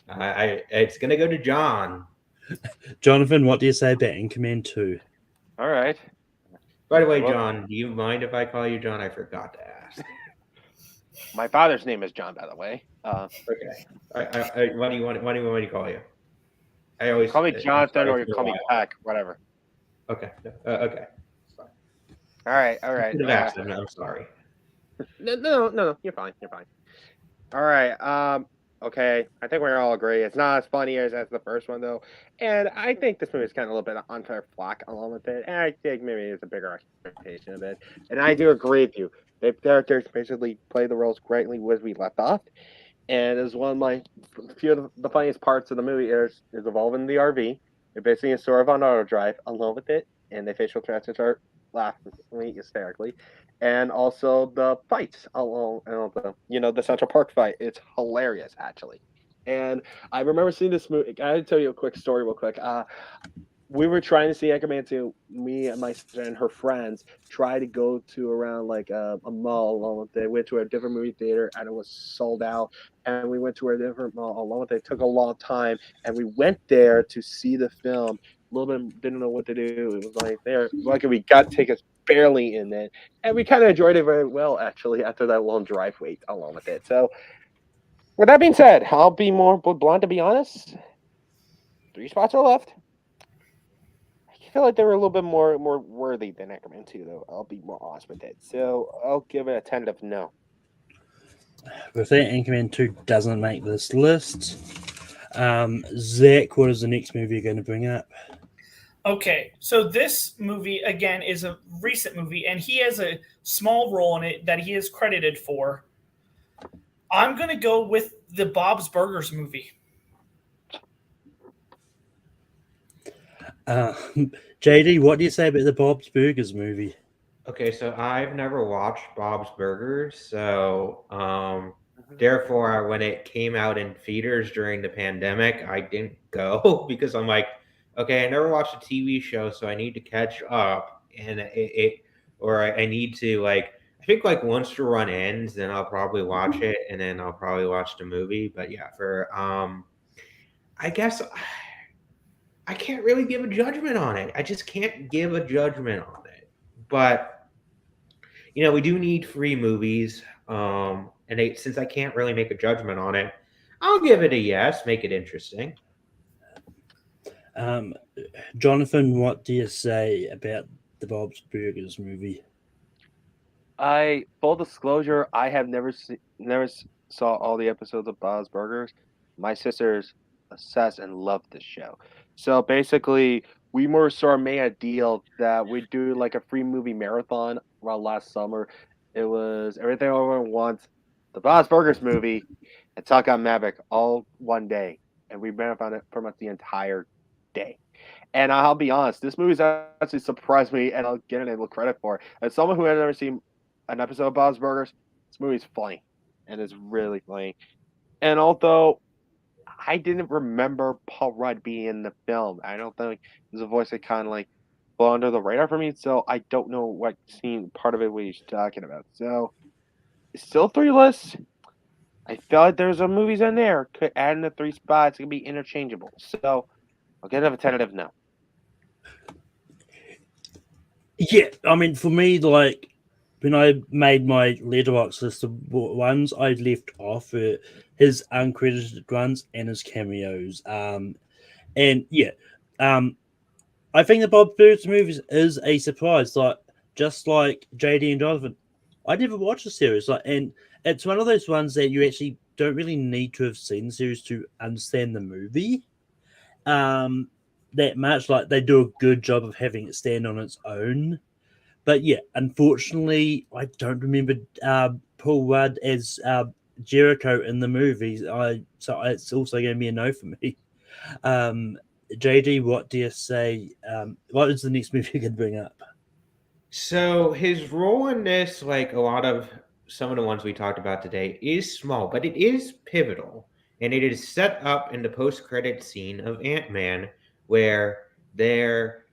it's gonna go to John. Jonathan, what do you say about Anchorman 2? All right. By the way, Well- John, do you mind if I call you John? I forgot to ask. My father's name is John, by the way. Okay. What do you want me to call you? I always Call me Jonathan, or you it's been a call me while. Pack, whatever. Okay. Okay. All right. Could have asked him. I'm sorry. No. You're fine. All right. Okay. I think we all agree it's not as funny as the first one, though. And I think this movie is kind of a little bit unfair flack along with it. And I think maybe it's a bigger expectation of it. And I do agree with you. The characters basically play the roles greatly as we left off. And as one of my few of the funniest parts of the movie is evolving the RV. It basically is sort of on auto drive along with it. And the facial expressions are laughing hysterically. And also the fights along, the Central Park fight. It's hilarious, actually. And I remember seeing this movie. I gotta tell you a quick story, real quick. We were trying to see Anchorman 2. Me and my sister and her friends tried to go to around like a mall along with it. Went to a different movie theater and it was sold out. And we went to a different mall along with it. It took a long time. And we went there to see the film. A little bit didn't know what to do. It was like there. Like we got tickets barely in it. And we kind of enjoyed it very well, actually, after that long drive wait along with it. So with that being said, I'll be more blunt, to be honest. 3 spots are left. I feel like they were a little bit more worthy than Anchorman 2, though. I'll be more honest with it. So I'll give it a tentative no. With that, Anchorman 2 doesn't make this list. Zach, what is the next movie you're going to bring up? Okay, so this movie, again, is a recent movie, and he has a small role in it that he is credited for. I'm going to go with the Bob's Burgers movie. JD, what do you say about the Bob's Burgers movie? Okay, so I've never watched Bob's Burgers, so therefore, when it came out in theaters during the pandemic, I didn't go because I'm like, okay, I never watched a TV show, so I need to catch up, and I need to I think once the run ends, then I'll probably watch it, and then I'll probably watch the movie. But yeah, I guess I can't really give a judgment on it. I just can't give a judgment on it. But we do need free movies. And since I can't really make a judgment on it, I'll give it a yes. Make it interesting. Jonathan, what do you say about the Bob's Burgers movie? Full disclosure, I have never saw all the episodes of Bob's Burgers. My sister's obsessed and loved this show. So basically, we more sort of made a deal that we'd do like a free movie marathon around last summer. It was Everything Over at Once, the Bob's Burgers movie, and Top Gun Maverick all one day, and we marathon it pretty much the entire day. And I'll be honest, this movie's actually surprised me, and I'll get it a little credit for it. As someone who had never seen an episode of Bob's Burgers, this movie's funny, and it's really funny. And although I didn't remember Paul Rudd being in the film, I don't think there's a voice that kind of like flew under the radar for me, so I don't know what scene part of it he's talking about. So it's still 3 lists. I felt like there's some movies in there could add in the 3 spots. It could be interchangeable. So I'll get a tentative no. Yeah, I mean, for me, like when I made my letterbox list of ones I left off his uncredited runs and his cameos. And yeah, I think the Bob Burgers movies is a surprise. Like just like JD and Jonathan, I never watched the series. Like, and it's one of those ones that you actually don't really need to have seen the series to understand the movie. That much. Like they do a good job of having it stand on its own. But yeah, unfortunately, I don't remember Paul Rudd as Jericho in the movies. So it's also going to be a no for me. JD, what do you say? What is the next movie you can bring up? So his role in this, like a lot of some of the ones we talked about today, is small, but it is pivotal. And it is set up in the post-credit scene of Ant-Man where they're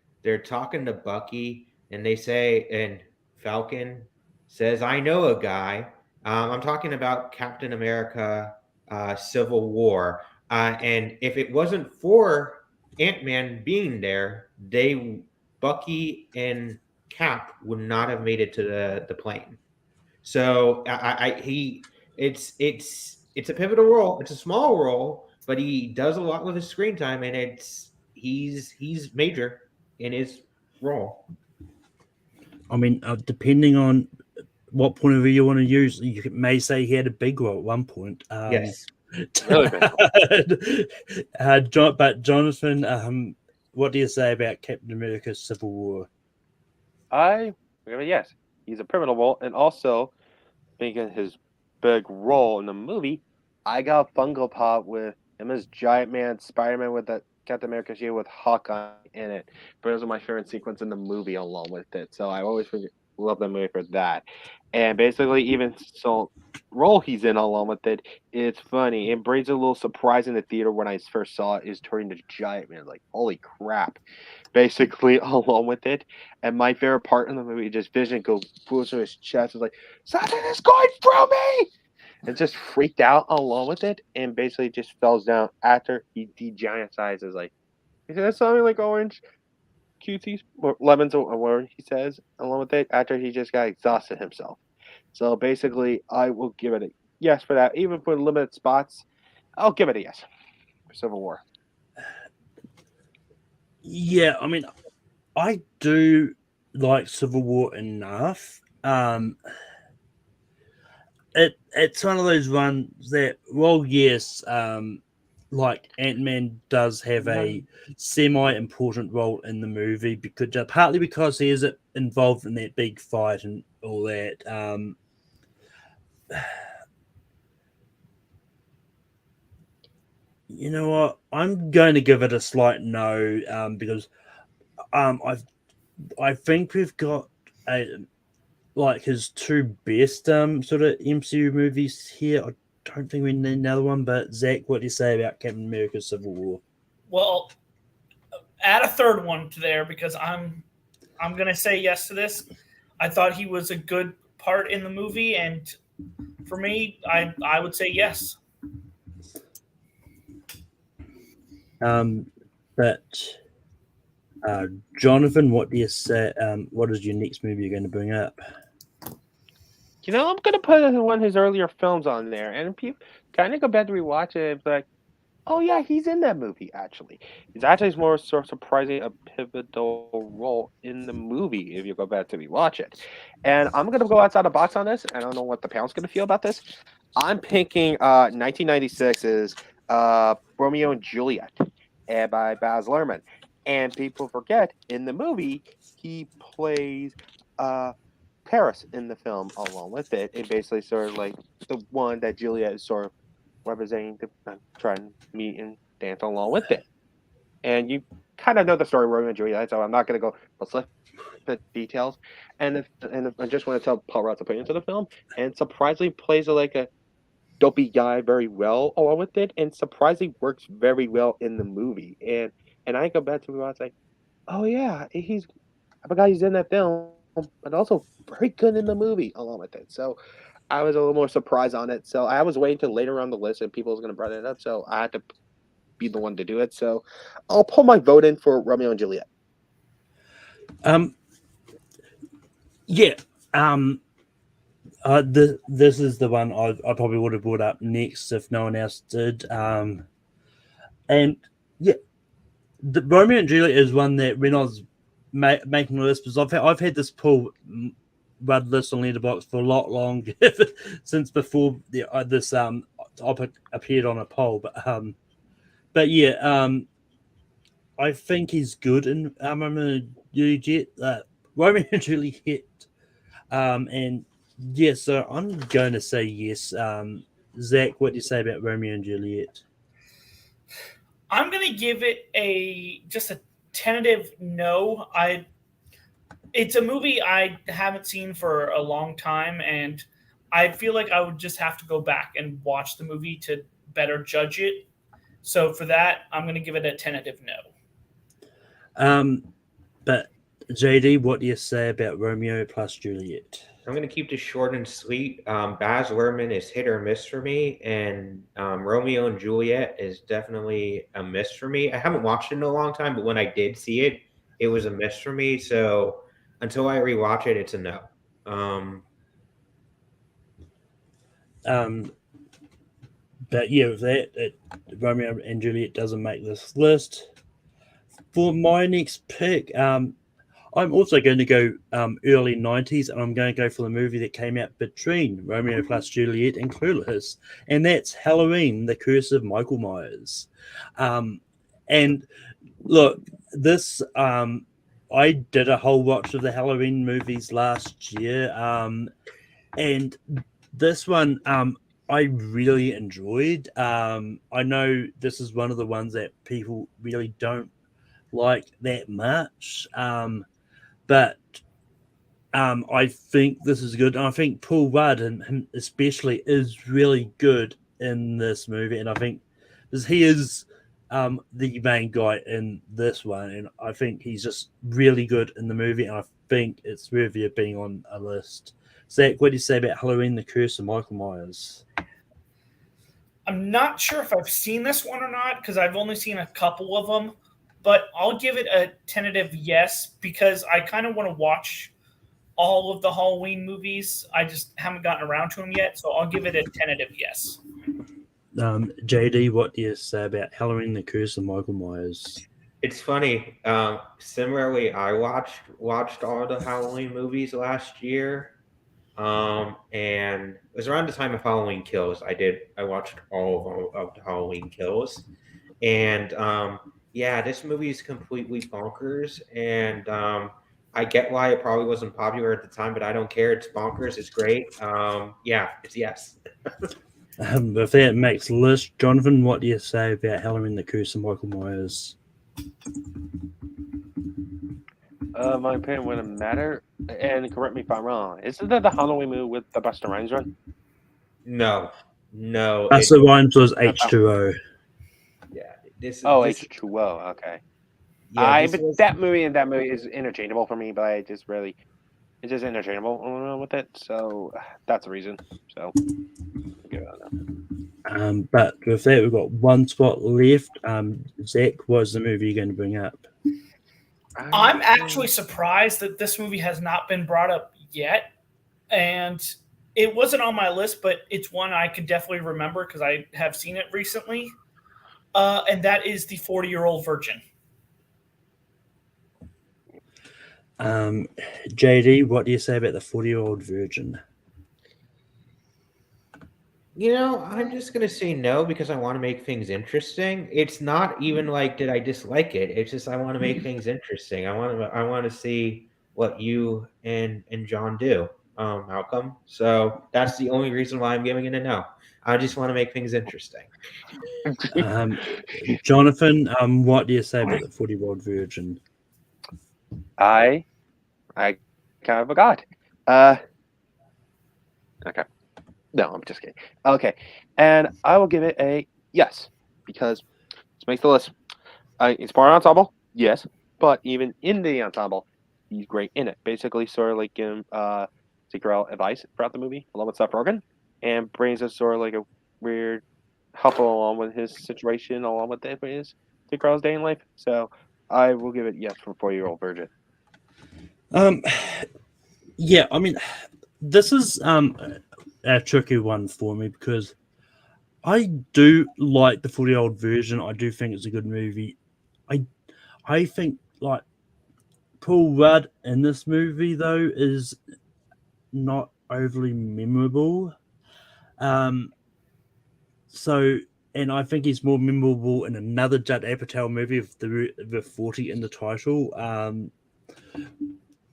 talking to Bucky and they say, and Falcon says, I know a guy. I'm talking about Captain America Civil War. And if it wasn't for Ant-Man being there, Bucky and Cap would not have made it to the plane. So it's a pivotal role. It's a small role, but he does a lot with his screen time, and he's major in his role. I mean, depending on what point of view you want to use, you may say he had a big role at one point. Yes, Really big. But Jonathan, what do you say about Captain America: Civil War? I yes, he's a pivotal role, and also thinking his big role in the movie, I got a Funko Pop with him as Giant Man, Spider-Man with that Captain America shield with Hawkeye in it. But those are my favorite sequence in the movie along with it. So I always love that movie for that. And basically, even so, role he's in along with it, it's funny. It brings a little surprise in the theater when I first saw it. Is turning to Giant Man, like holy crap! Basically, along with it, and my favorite part in the movie, just Vision goes through his chest, is like something is going through me, and just freaked out along with it, and basically just falls down after he de-giant sizes. Like, is that something like orange? Cuties or lemons or whatever he says along with it after he just got exhausted himself. So basically, I will give it a yes for that. Even for limited spots, I'll give it a yes for Civil War. Yeah, I mean, I do like Civil War enough. It's one of those ones that, well, yes, like Ant-Man does have a semi-important role in the movie because partly because he is involved in that big fight and all that. You know what? I'm going to give it a slight no because I think we've got like his two best sort of MCU movies here. I don't think we need another one, but Zach, what do you say about Captain America: Civil War? Well, add a third one to there because I'm gonna say yes to this. I thought he was a good part in the movie, and for me, I would say yes. But Jonathan, what do you say? What is your next movie you're going to bring up? I'm gonna put one of his earlier films on there, and people kind of go back to rewatch it. It's like, oh yeah, he's in that movie. Actually, he's actually more sort of surprising a pivotal role in the movie if you go back to rewatch it. And I'm gonna go outside the box on this. I don't know what the panel's gonna feel about this. I'm picking 1996's Romeo and Juliet by Baz Luhrmann. And people forget in the movie he plays Paris in the film along with it. And basically sort of like the one that Juliet is sort of representing to try and meet and dance along with it. And you kind of know the story of Romeo and Juliet, so I'm not going to go specific details. And I just want to tell Paul Rudd's opinion to the film, and surprisingly plays like a dopey guy very well along with it, and surprisingly works very well in the movie. And I go back to I was like, oh yeah, I forgot he's in that film, but also very good in the movie along with it. So I was a little more surprised on it. So I was waiting till later on the list and people was going to bring it up. So I had to be the one to do it. So I'll pull my vote in for Romeo and Juliet. Yeah. This is the one I probably would have brought up next if no one else did. And yeah, the Romeo and Juliet is one that when I was making the list, because I've had this Paul Rudd list on Letterboxd for a lot longer since before this topic appeared on a poll. But yeah, I think he's good in Romeo and Juliet. Romeo and Juliet, and yeah, so I'm going to say yes. Zach, what do you say about Romeo and Juliet? I'm going to give it just a tentative no. It's a movie I haven't seen for a long time, and I feel like I would just have to go back and watch the movie to better judge it. So for that, I'm going to give it a tentative no. But JD, what do you say about Romeo plus Juliet? I'm going to keep this short and sweet. Baz Luhrmann is hit or miss for me, and Romeo and Juliet is definitely a miss for me. I haven't watched it in a long time, but when I did see it, it was a miss for me. So until I rewatch it, it's a no. But yeah, with that, Romeo and Juliet doesn't make this list. For my next pick, I'm also going to go early 90s, and I'm going to go for the movie that came out between Romeo plus Juliet and Clueless, and that's Halloween, The Curse of Michael Myers. And look, this, I did a whole watch of the Halloween movies last year, and this one I really enjoyed. I know this is one of the ones that people really don't like that much. But I think this is good. And I think Paul Rudd, and him especially, is really good in this movie. And I think because he is the main guy in this one. And I think he's just really good in the movie. And I think it's worthy of being on a list. Zach, what do you say about Halloween, The Curse of Michael Myers? I'm not sure if I've seen this one or not because I've only seen a couple of them. But I'll give it a tentative yes because I kind of want to watch all of the Halloween movies. I just haven't gotten around to them yet, so I'll give it a tentative yes. JD, what do you say about Halloween, The Curse of Michael Myers? It's funny. Similarly, I watched all the Halloween movies last year, and it was around the time of Halloween Kills. I watched all of the Halloween Kills, and yeah, this movie is completely bonkers, and I get why it probably wasn't popular at the time, but I don't care. It's bonkers. It's great. Yeah, it's yes. If that makes list, Jonathan, what do you say about Halloween, The Curse of Michael Myers? My opinion wouldn't matter, and correct me if I'm wrong. Isn't that the Halloween movie with the Busta Rhymes run? No. Busta Rhymes was H2O. Yeah. H2O. Okay. Yeah, that movie is interchangeable for me, but it's just interchangeable with it. So that's the reason. So give it on that. But with that, we've got one spot left. Zach, what's the movie you're going to bring up? I'm actually surprised that this movie has not been brought up yet, and It wasn't on my list, but it's one I can definitely remember because I have seen it recently. And that is the 40-Year-Old Virgin. JD, what do you say about the 40-Year-Old Virgin? I'm just gonna say no because I want to make things interesting. It's not even like did I dislike it. It's just I want to make things interesting. I want to see what you and John do, Malcolm. So that's the only reason why I'm giving it a no. I just want to make things interesting. Jonathan, what do you say about the 40-Year-Old Virgin? I kind of forgot. Okay. No, I'm just kidding. Okay, and I will give it a yes because let's make the list. It's part of ensemble, yes, but even in the ensemble, he's great in it. Basically, sort of like giving Secret advice throughout the movie, along with Seth Rogen, and brings us sort of like a weird help along with his situation, along with his Secret's day in life. So I will give it yes for 4-year-old virgin. Yeah, I mean, this is a tricky one for me because I do like the 40-Year-Old Virgin. I do think it's a good movie. I think like Paul Rudd in this movie though is not overly memorable. So, and I think he's more memorable in another Judd Apatow movie with the 40 in the title.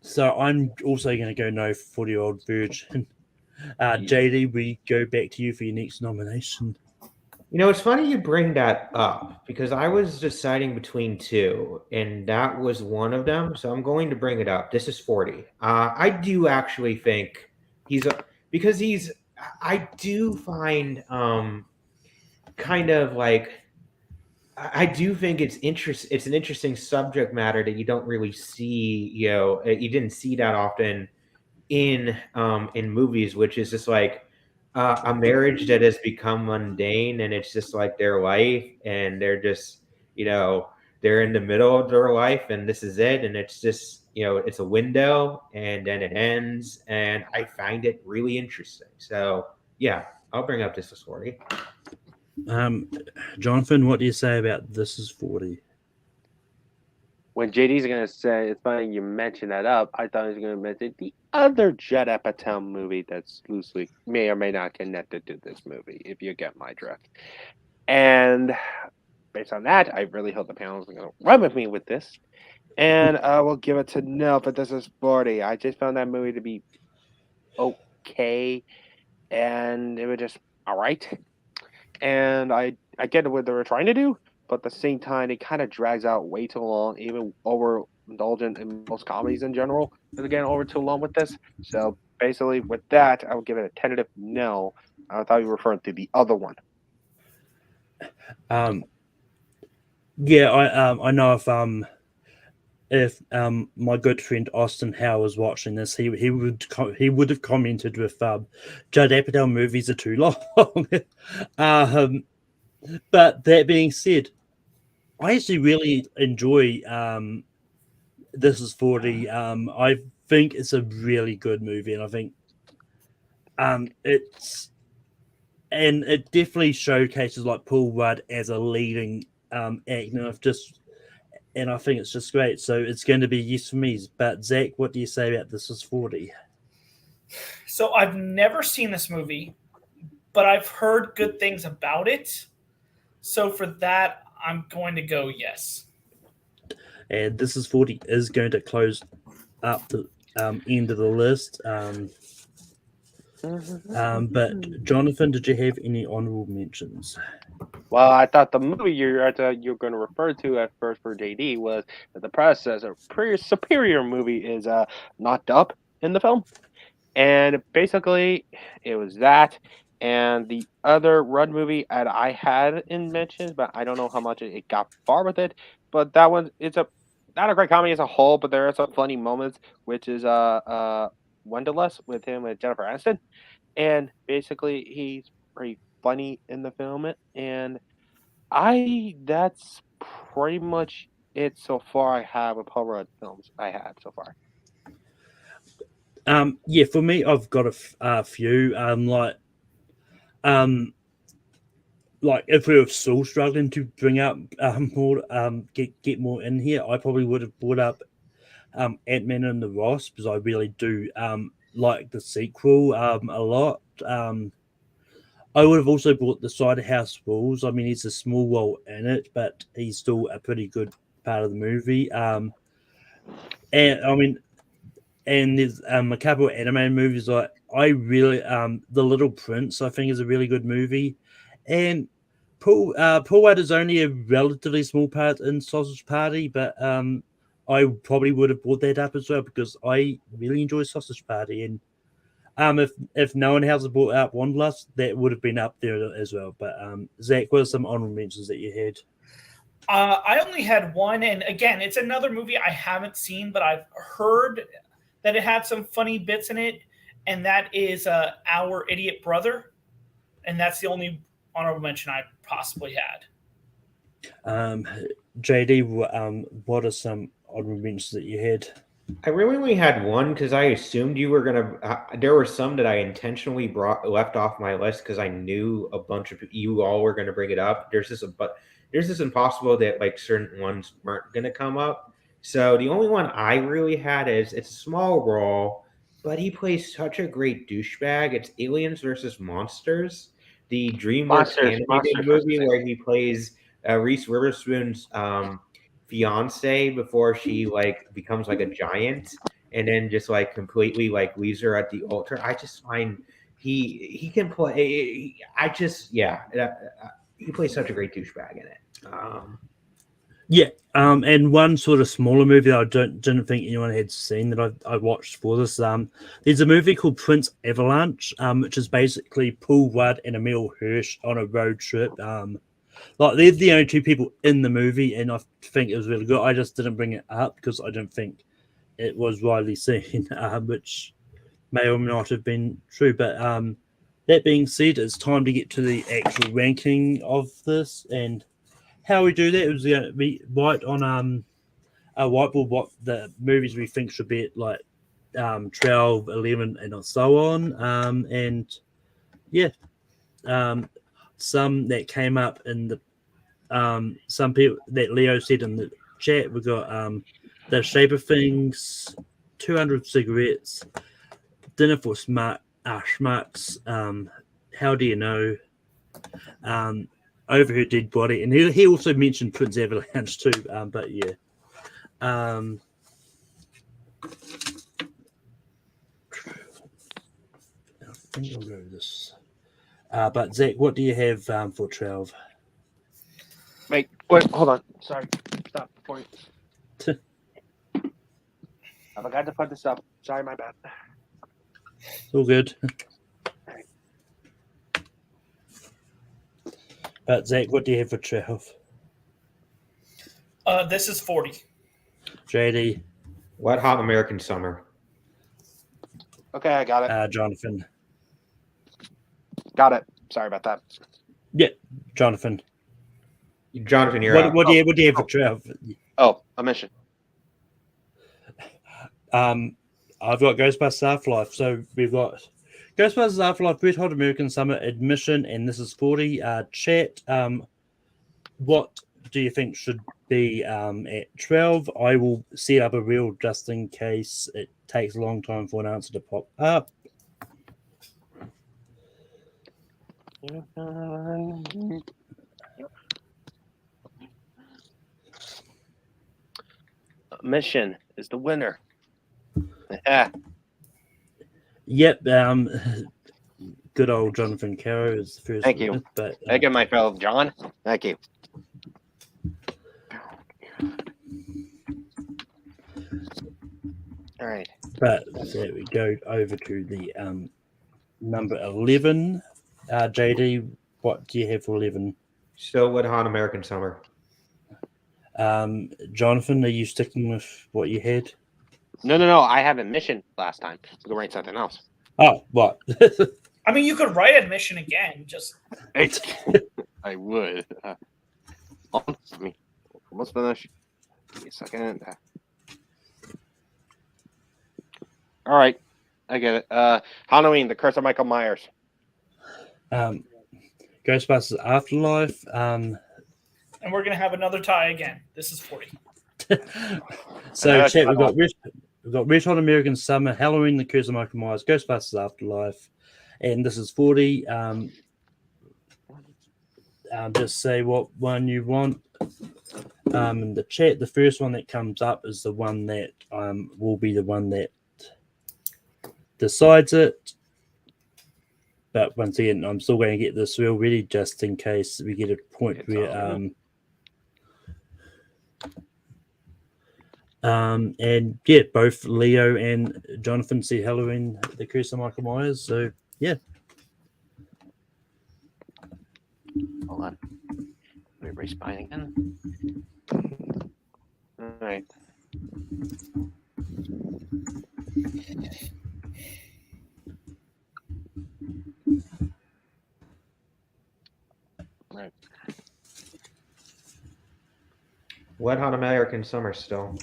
So I'm also going to go no for 40-Year-Old Virgin. JD, we go back to you for your next nomination. It's funny you bring that up because I was deciding between two, and that was one of them. So I'm going to bring it up. This is 40. I do actually think because I do find kind of like I do think it's It's an interesting subject matter that you don't really see. You didn't see that often in movies, which is just like a marriage that has become mundane, and it's just like their life, and they're just they're in the middle of their life, and this is it, and it's just it's a window, and then it ends, and I find it really interesting. So yeah, I'll bring up This Is 40. Jonathan, what do you say about This Is 40? When JD's gonna say, it's funny you mentioned that up. I thought he was gonna mention the other Judd Apatow movie that's loosely may or may not connected to this movie, if you get my drift. And based on that, I really hope the panel is gonna run with me with this. And I will give it to no, but This Is 40. I just found that movie to be okay, and it was just all right. And I get what they were trying to do, but at the same time, it kind of drags out way too long, even overindulgent in most comedies in general. It's getting over too long with this. So basically, with that, I would give it a tentative no. I thought you were referring to the other one. Yeah, I know if my good friend Austin Howe was watching this, he would have commented with Judd Apatow movies are too long. But that being said, I actually really enjoy This Is 40. I think it's a really good movie, and I think it definitely showcases like Paul Rudd as a leading actor. And I think it's just great. So it's going to be yes for me. But Zach, what do you say about This Is 40? So I've never seen this movie, but I've heard good things about it. So for that, I'm going to go yes. And This Is 40 is going to close up the end of the list. But Jonathan, did you have any honorable mentions? Well, I thought the movie you're going to refer to at first for JD was that the predecessor, pretty superior movie, is Knocked Up in the film, and basically it was that, and the other Rudd movie that I had in mentions, but I don't know how much it got far with it. But that one, it's not a great comedy as a whole, but there are some funny moments, which is Wonderlust with him and Jennifer Aniston, and basically he's pretty funny in the film, and that's pretty much it so far. I have with Paul Rudd films I had so far. Yeah, for me, I've got a few. Um, like if we were still struggling to bring up more, get more in here, I probably would have brought up Ant-Man and the Wasp because I really do like the sequel a lot. I would have also brought the Side House Rules. I mean, he's a small role in it, but he's still a pretty good part of the movie. And I mean, and there's a couple of anime movies like I really The Little Prince I think is a really good movie, and Paul Rudd is only a relatively small part in Sausage Party, but I probably would have brought that up as well because I really enjoy Sausage Party, and if no one has brought up Wanderlust, that would have been up there as well. But Zach, what are some honorable mentions that you had? I only had one, and again, it's another movie I haven't seen, but I've heard that it had some funny bits in it, and that is Our Idiot Brother, and that's the only honorable mention I possibly had. JD, what are some honorable mentions that you had? I really only had one because I assumed you were gonna. There were some that I intentionally left off my list because I knew a bunch of you all were gonna bring it up. There's this impossible that like certain ones weren't gonna come up. So the only one I really had is it's a small role, but he plays such a great douchebag. It's Aliens versus Monsters, the DreamWorks animated movie where he plays Reese Witherspoon's fiance before she like becomes like a giant and then just like completely like leaves her at the altar. I just find he can play. I just he plays such a great douchebag in it. Yeah, and one sort of smaller movie that I didn't think anyone had seen that I watched for this. There's a movie called Prince Avalanche, which is basically Paul Rudd and Emil Hirsch on a road trip. Like they're the only two people in the movie, and I think it was really good. I just didn't bring it up because I didn't think it was widely seen, which may or may not have been true. But that being said, it's time to get to the actual ranking of this, and how we do that is going to be write on a whiteboard what the movies we think should be at like 12, 11, and so on. And yeah, some that came up in the some people that Leo said in the chat. We got The Shape of Things, 200 Cigarettes, Dinner for Schmucks, How Do You Know, Over Her Dead Body, and he also mentioned Prince Avalanche too. But yeah, I think I'll go with this. But Zach, what do you have for 12? Wait, hold on. Sorry. Stop. Before you... I forgot to put this up. Sorry, my bad. It's all good. But Zach, what do you have for 12? This is 40. JD. Wet Hot American Summer. Okay, I got it. Jonathan. Got it. Sorry about that. Yeah, Jonathan. Jonathan, you're up. What do you have for 12? Oh, a mission. I've got Ghostbusters Afterlife. So we've got Ghostbusters Afterlife, Wet Hot American Summer, Admission, and this is 40. Chat. What do you think should be at 12? I will set up a reel just in case it takes a long time for an answer to pop up. Mission is the winner. Yeah. Yep. Good old Jonathan Caro is the first. Thank you. But, Thank you, my fellow John. Thank you. All right. But there we go over to the number 11. JD, what do you have for 11? Still Wet Hot American Summer. Jonathan, are you sticking with what you had? No. I had a mission last time. Go write something else. Oh, what? I mean, you could write admission again. Just I would. Let me almost finish. Give me a second. All right. I get it. Halloween, The Curse of Michael Myers. Ghostbusters Afterlife. And we're going to have another tie again. This is 40. So, chat, we've got Red Hot American Summer, Halloween, The Curse of Michael Myers, Ghostbusters Afterlife, and this is 40. Just say what one you want. In the chat, the first one that comes up is the one that will be the one that decides it. But once again, I'm still going to get this real ready just in case we get a point where and yeah, both Leo and Jonathan see Halloween, The Curse of Michael Myers. So yeah. Hold on. Let me respine again. All right. Right. Wet Hot American Summer still.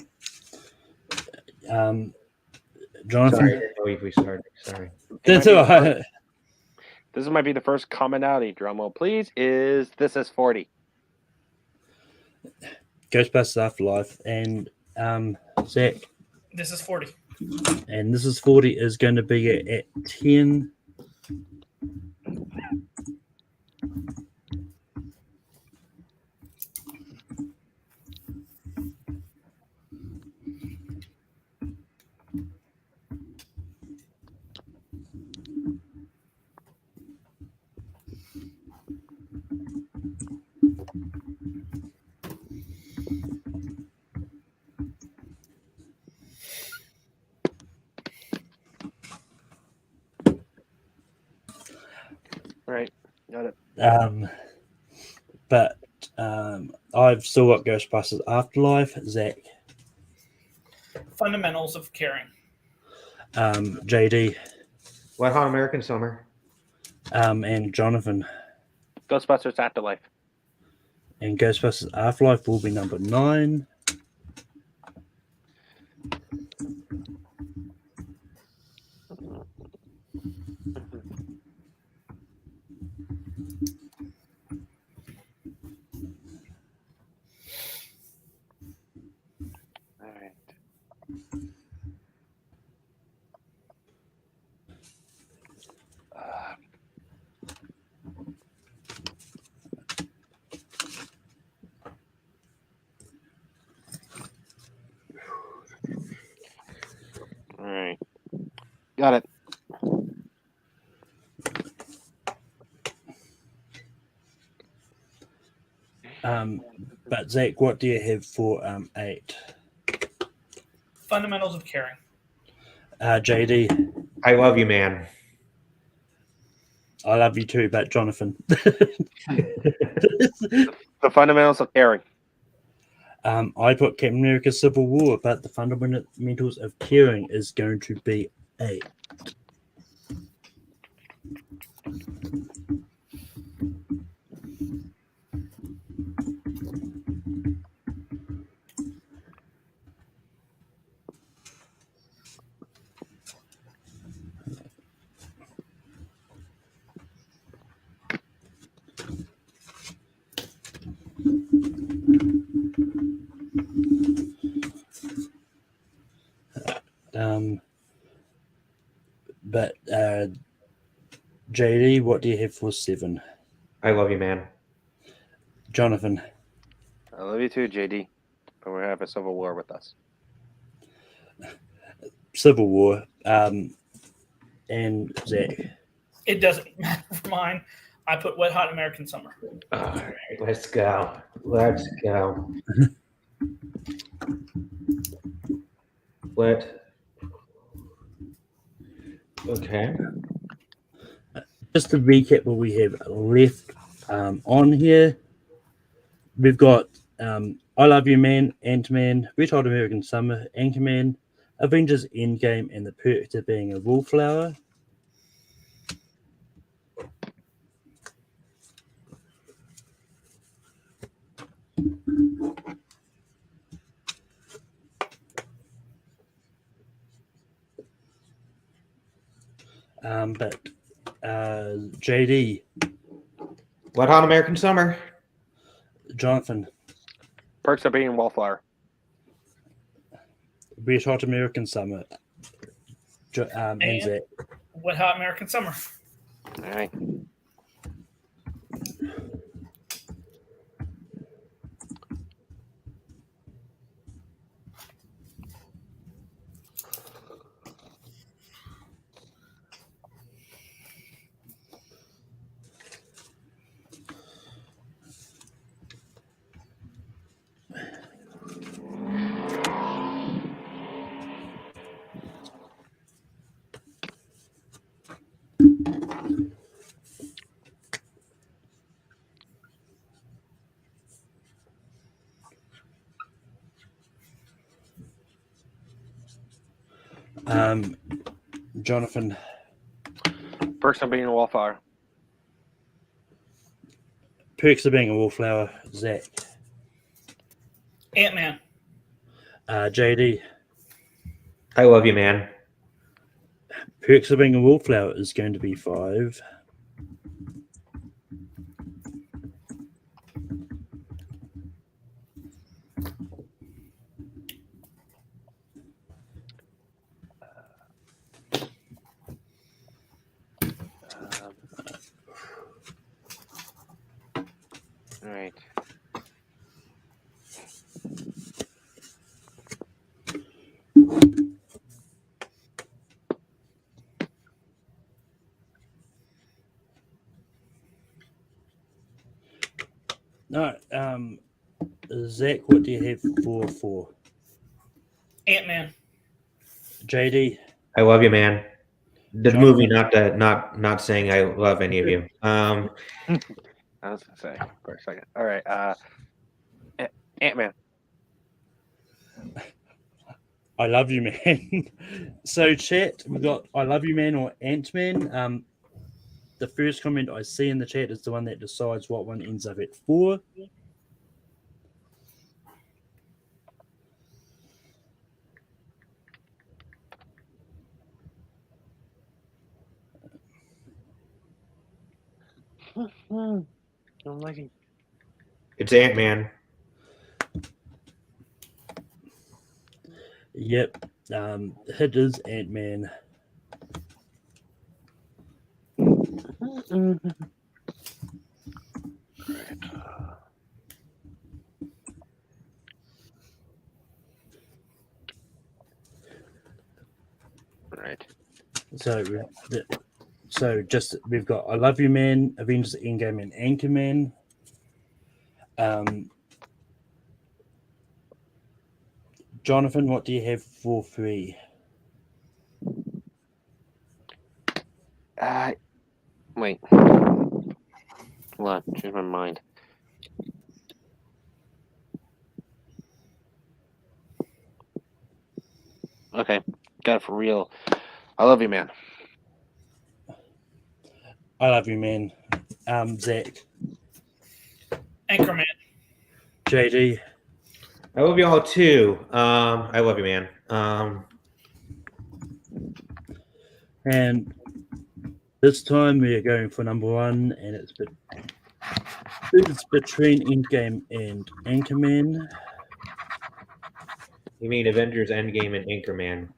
Jonathan. Sorry, I didn't know if we started. Sorry. That's all right. This might be the first commonality. Drum roll, please. This is 40? Ghostbusters Afterlife and Zach. This is 40. And this is 40 is going to be at 10. Right. Got it. But I've still got Ghostbusters Afterlife. Zach. Fundamentals of Caring. JD. Wet Hot American Summer. And Jonathan. Ghostbusters Afterlife. And Ghostbusters Afterlife will be number 9. All right. All right. Got it. But Zach, what do you have for 8? Fundamentals of Caring. JD. I Love You, Man. I love you too, but Jonathan. The Fundamentals of Caring. I put Captain America Civil War, but the fundamentals of caring is going to be 8. But JD, what do you have for 7? I Love You, Man. Jonathan. I love you too, JD. But we have a Civil War with us. Civil War. And Zach. It doesn't matter for mine. I put Wet Hot American Summer. All right, let's go. Let's go. Okay. Just to recap what we have left on here, we've got I Love You Man, Ant-Man, Red Hot American Summer, Anchorman, Avengers Endgame, and The Perk to Being a Wallflower. But JD, Wet Hot American Summer. Jonathan, Perks of Being a Wallflower. Red Hot American Summer, and Zach. Wet Hot American Summer. All right. Jonathan, Perks of Being a Wallflower. Perks of Being a Wallflower, Zach. Ant-Man. JD, I Love You, Man. Perks of Being a Wallflower is going to be 5. All right. No, Zach, what do you have for 4? Ant-Man. JD, I Love You, Man. The Jonathan. movie, not saying I love any of you. I was gonna say for a second. All right. Ant-Man. I Love You, Man. So, chat, we've got I Love You, Man or Ant-Man. The first comment I see in the chat is the one that decides what one ends up at 4. I'm liking. It's Ant-Man. Yep. It is Ant-Man. Right. So just we've got I Love You, Man, Avengers Endgame, and Anchorman. Jonathan, what do you have for 3? Wait. Hold on. Change my mind. Okay. Got it for real. I Love You, Man. I Love You, Man. Zach, Anchorman. JD, I love you all too. I Love You, Man. and this time we are going for number 1, and it's between Endgame and Anchorman. You mean Avengers Endgame and Anchorman?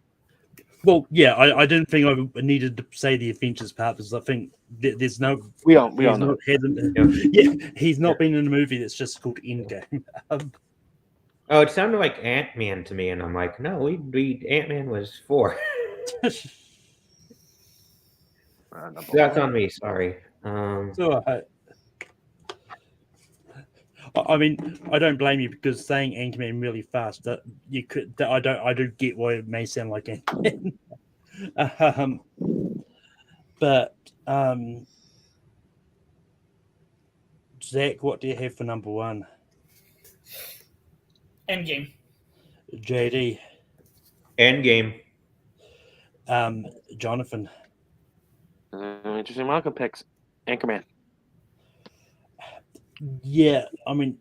Well, yeah, I didn't think I needed to say the Avengers part because I think there's no. We all know. He's not been in a movie that's just called Endgame. Oh, it sounded like Ant-Man to me, and I'm like, no, we Ant-Man was 4. That's on me. Sorry. So, I mean, I don't blame you because saying Ant-Man really fast that you could. That I do get why it may sound like Ant-Man. But Zach, what do you have for number 1? Endgame. JD, Endgame. Jonathan. Interesting. Malcolm picks Anchorman. Yeah, I mean,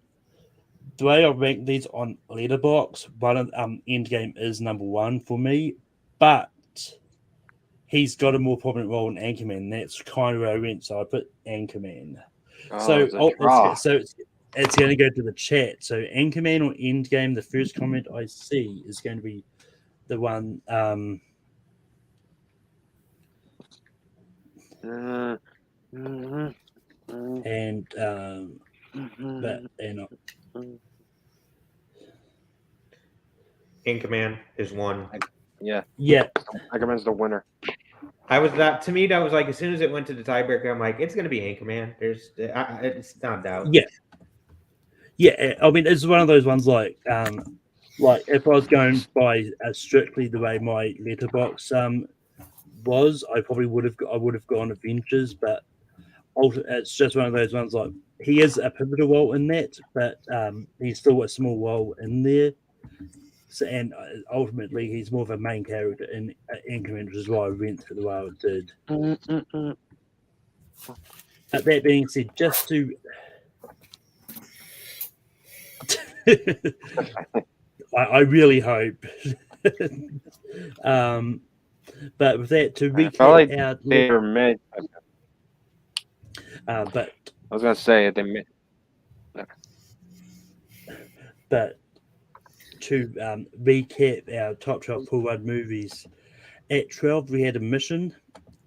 the way I rank these on Letterboxd, one of Endgame is number 1 for me, but he's got a more prominent role in Anchorman. That's kind of where I went, so I put Anchorman. It's a draw. It's going to go to the chat. So Anchorman or Endgame, the first comment I see is going to be the one. Anchorman is one. Yeah. Anchorman's the winner. I was that to me. That was like as soon as it went to the tiebreaker, I'm like, it's gonna be Anchorman. It's not doubt. Yeah. I mean, it's one of those ones like if I was going by strictly the way my letterbox was, I would have gone Avengers, but it's just one of those ones like he is a pivotal role in that, but he's still a small role in there. So, and ultimately, he's more of a main character in Anchorman, which is why I went through the way I did. But that being said, just to I really hope. But with that, to recap out, they were meant. but I was gonna say they meant. But to recap our top 12 Paul Rudd movies, at 12 we had A Mission.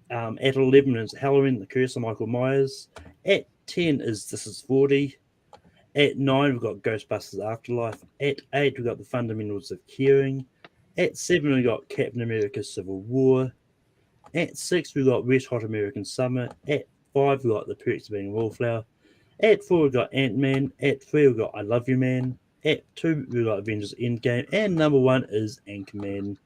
At 11 is Halloween, The Curse of Michael Myers. At 10 is This Is 40. At 9 we've got Ghostbusters Afterlife. At 8 we've got The Fundamentals of Caring. At 7 we've got Captain America Civil War. At 6 we've got Red Hot American Summer. At 5 we've got The Perks of Being a Wallflower. At 4 we've got Ant-Man. At 3 we've got I Love You Man. At 2 we've got Avengers Endgame. And number 1 is Anchorman.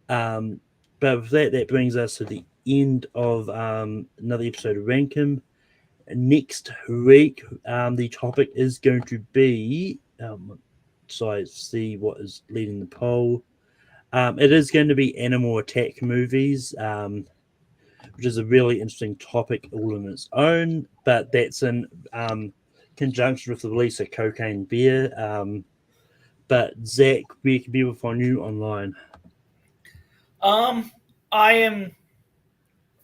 But with that brings us to the end of another episode of Rankum. Next week, the topic is going to be see what is leading the poll. It is going to be animal attack movies, which is a really interesting topic all on its own, but that's in conjunction with the release of Cocaine Bear. But Zach, where can people find you online? I am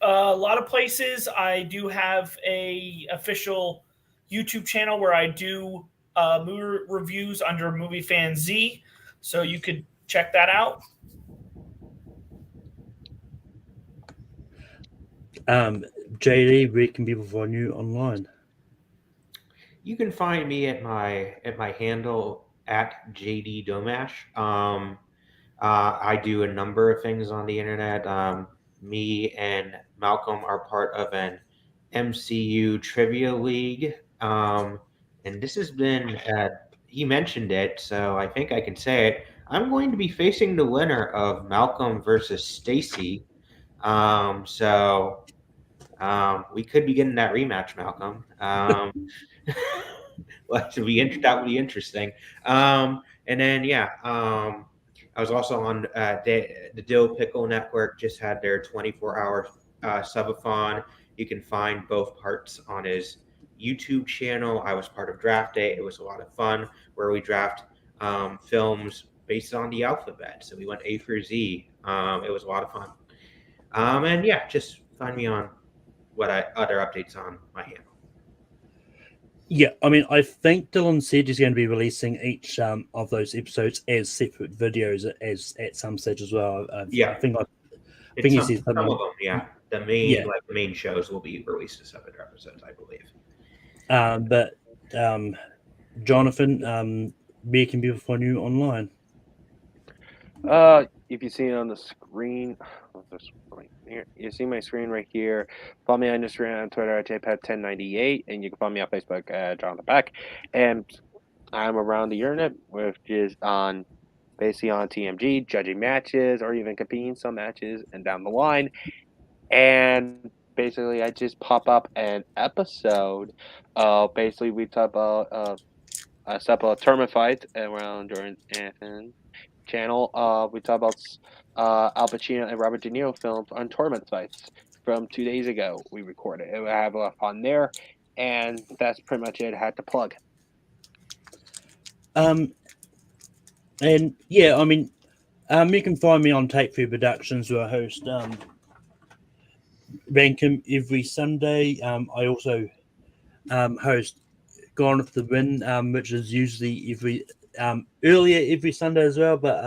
a lot of places. I do have a official YouTube channel where I do movie reviews under Movie Fan Z, so you could check that out. JD, where can people find you online? You can find me at my handle at JD Domash. I do a number of things on the internet. Me and Malcolm are part of an MCU trivia league. And this has been, he mentioned it, so I think I can say it. I'm going to be facing the winner of Malcolm versus Stacy. We could be getting that rematch, Malcolm. That would be interesting. And then, I was also on the Dill Pickle Network, just had their 24-hour subathon. You can find both parts on his YouTube channel. I was part of Draft Day. It was a lot of fun where we draft films based on the alphabet. So we went A through Z. It was a lot of fun. And just find me on other updates on my handle. Yeah, I mean, I think Dylan said he's going to be releasing each of those episodes as separate videos as at some stage as well. I think he said some of them. Yeah, the main shows will be released as separate episodes, I believe. But Jonathan, where can people find you online? If you see it on the screen, you see my screen right here. Follow me on Instagram and Twitter at JPET1098, and you can follow me on Facebook at Jonathan Beck. And I'm around the internet, which is basically on TMG, judging matches or even competing some matches and down the line. And basically, I just pop up an episode. Basically, we talk about a couple of tournament fights around during and channel. We talk about Al Pacino and Robert De Niro films on tournament sites from 2 days ago. We recorded it. We have a lot of fun there, and that's pretty much it. I had to plug. And yeah, I mean, you can find me on Take 3 Productions, where I host Rankum every Sunday. I also host Gone with the Wind, which is usually earlier every Sunday as well. But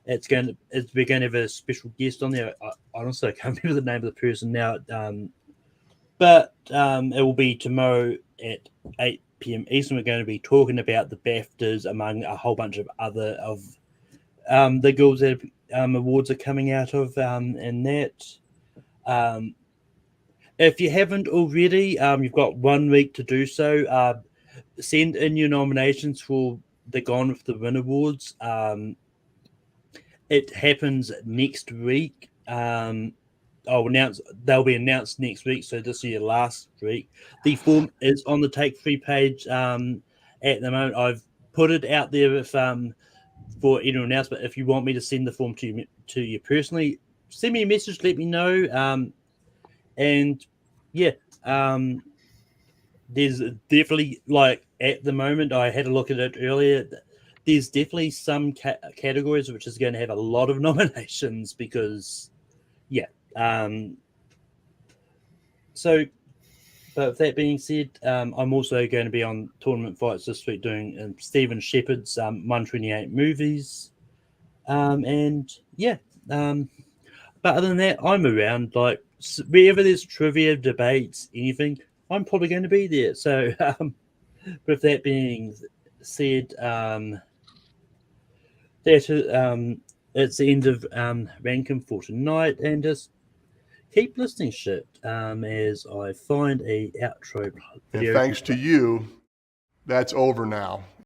we're going to have a special guest on there. I honestly can't remember the name of the person now. But it will be tomorrow at 8 p.m. Eastern. We're going to be talking about the BAFTAs among a whole bunch of other of the girls that awards are coming out of, and that. If you haven't already, you've got 1 week to do so. Send in your nominations for the Gone with the Wind Awards. It happens next week. They'll be announced next week, so this is your last week. The form is on the Take 3 page at the moment. I've put it out there for anyone else, but if you want me to send the form to you personally, send me a message, let me know. And yeah, there's definitely, like, at the moment, I had a look at it earlier, there's definitely some categories which is going to have a lot of nominations because, yeah. But with that being said, I'm also going to be on Tournament Fights this week doing Stephen Shepard's 128 movies. And yeah, but other than that, I'm around. Like, wherever there's trivia, debates, anything, I'm probably going to be there. So, with that being said, it's the end of Rankin for tonight, and just keep listening shit as I find a outro video. And thanks to you, that's over now.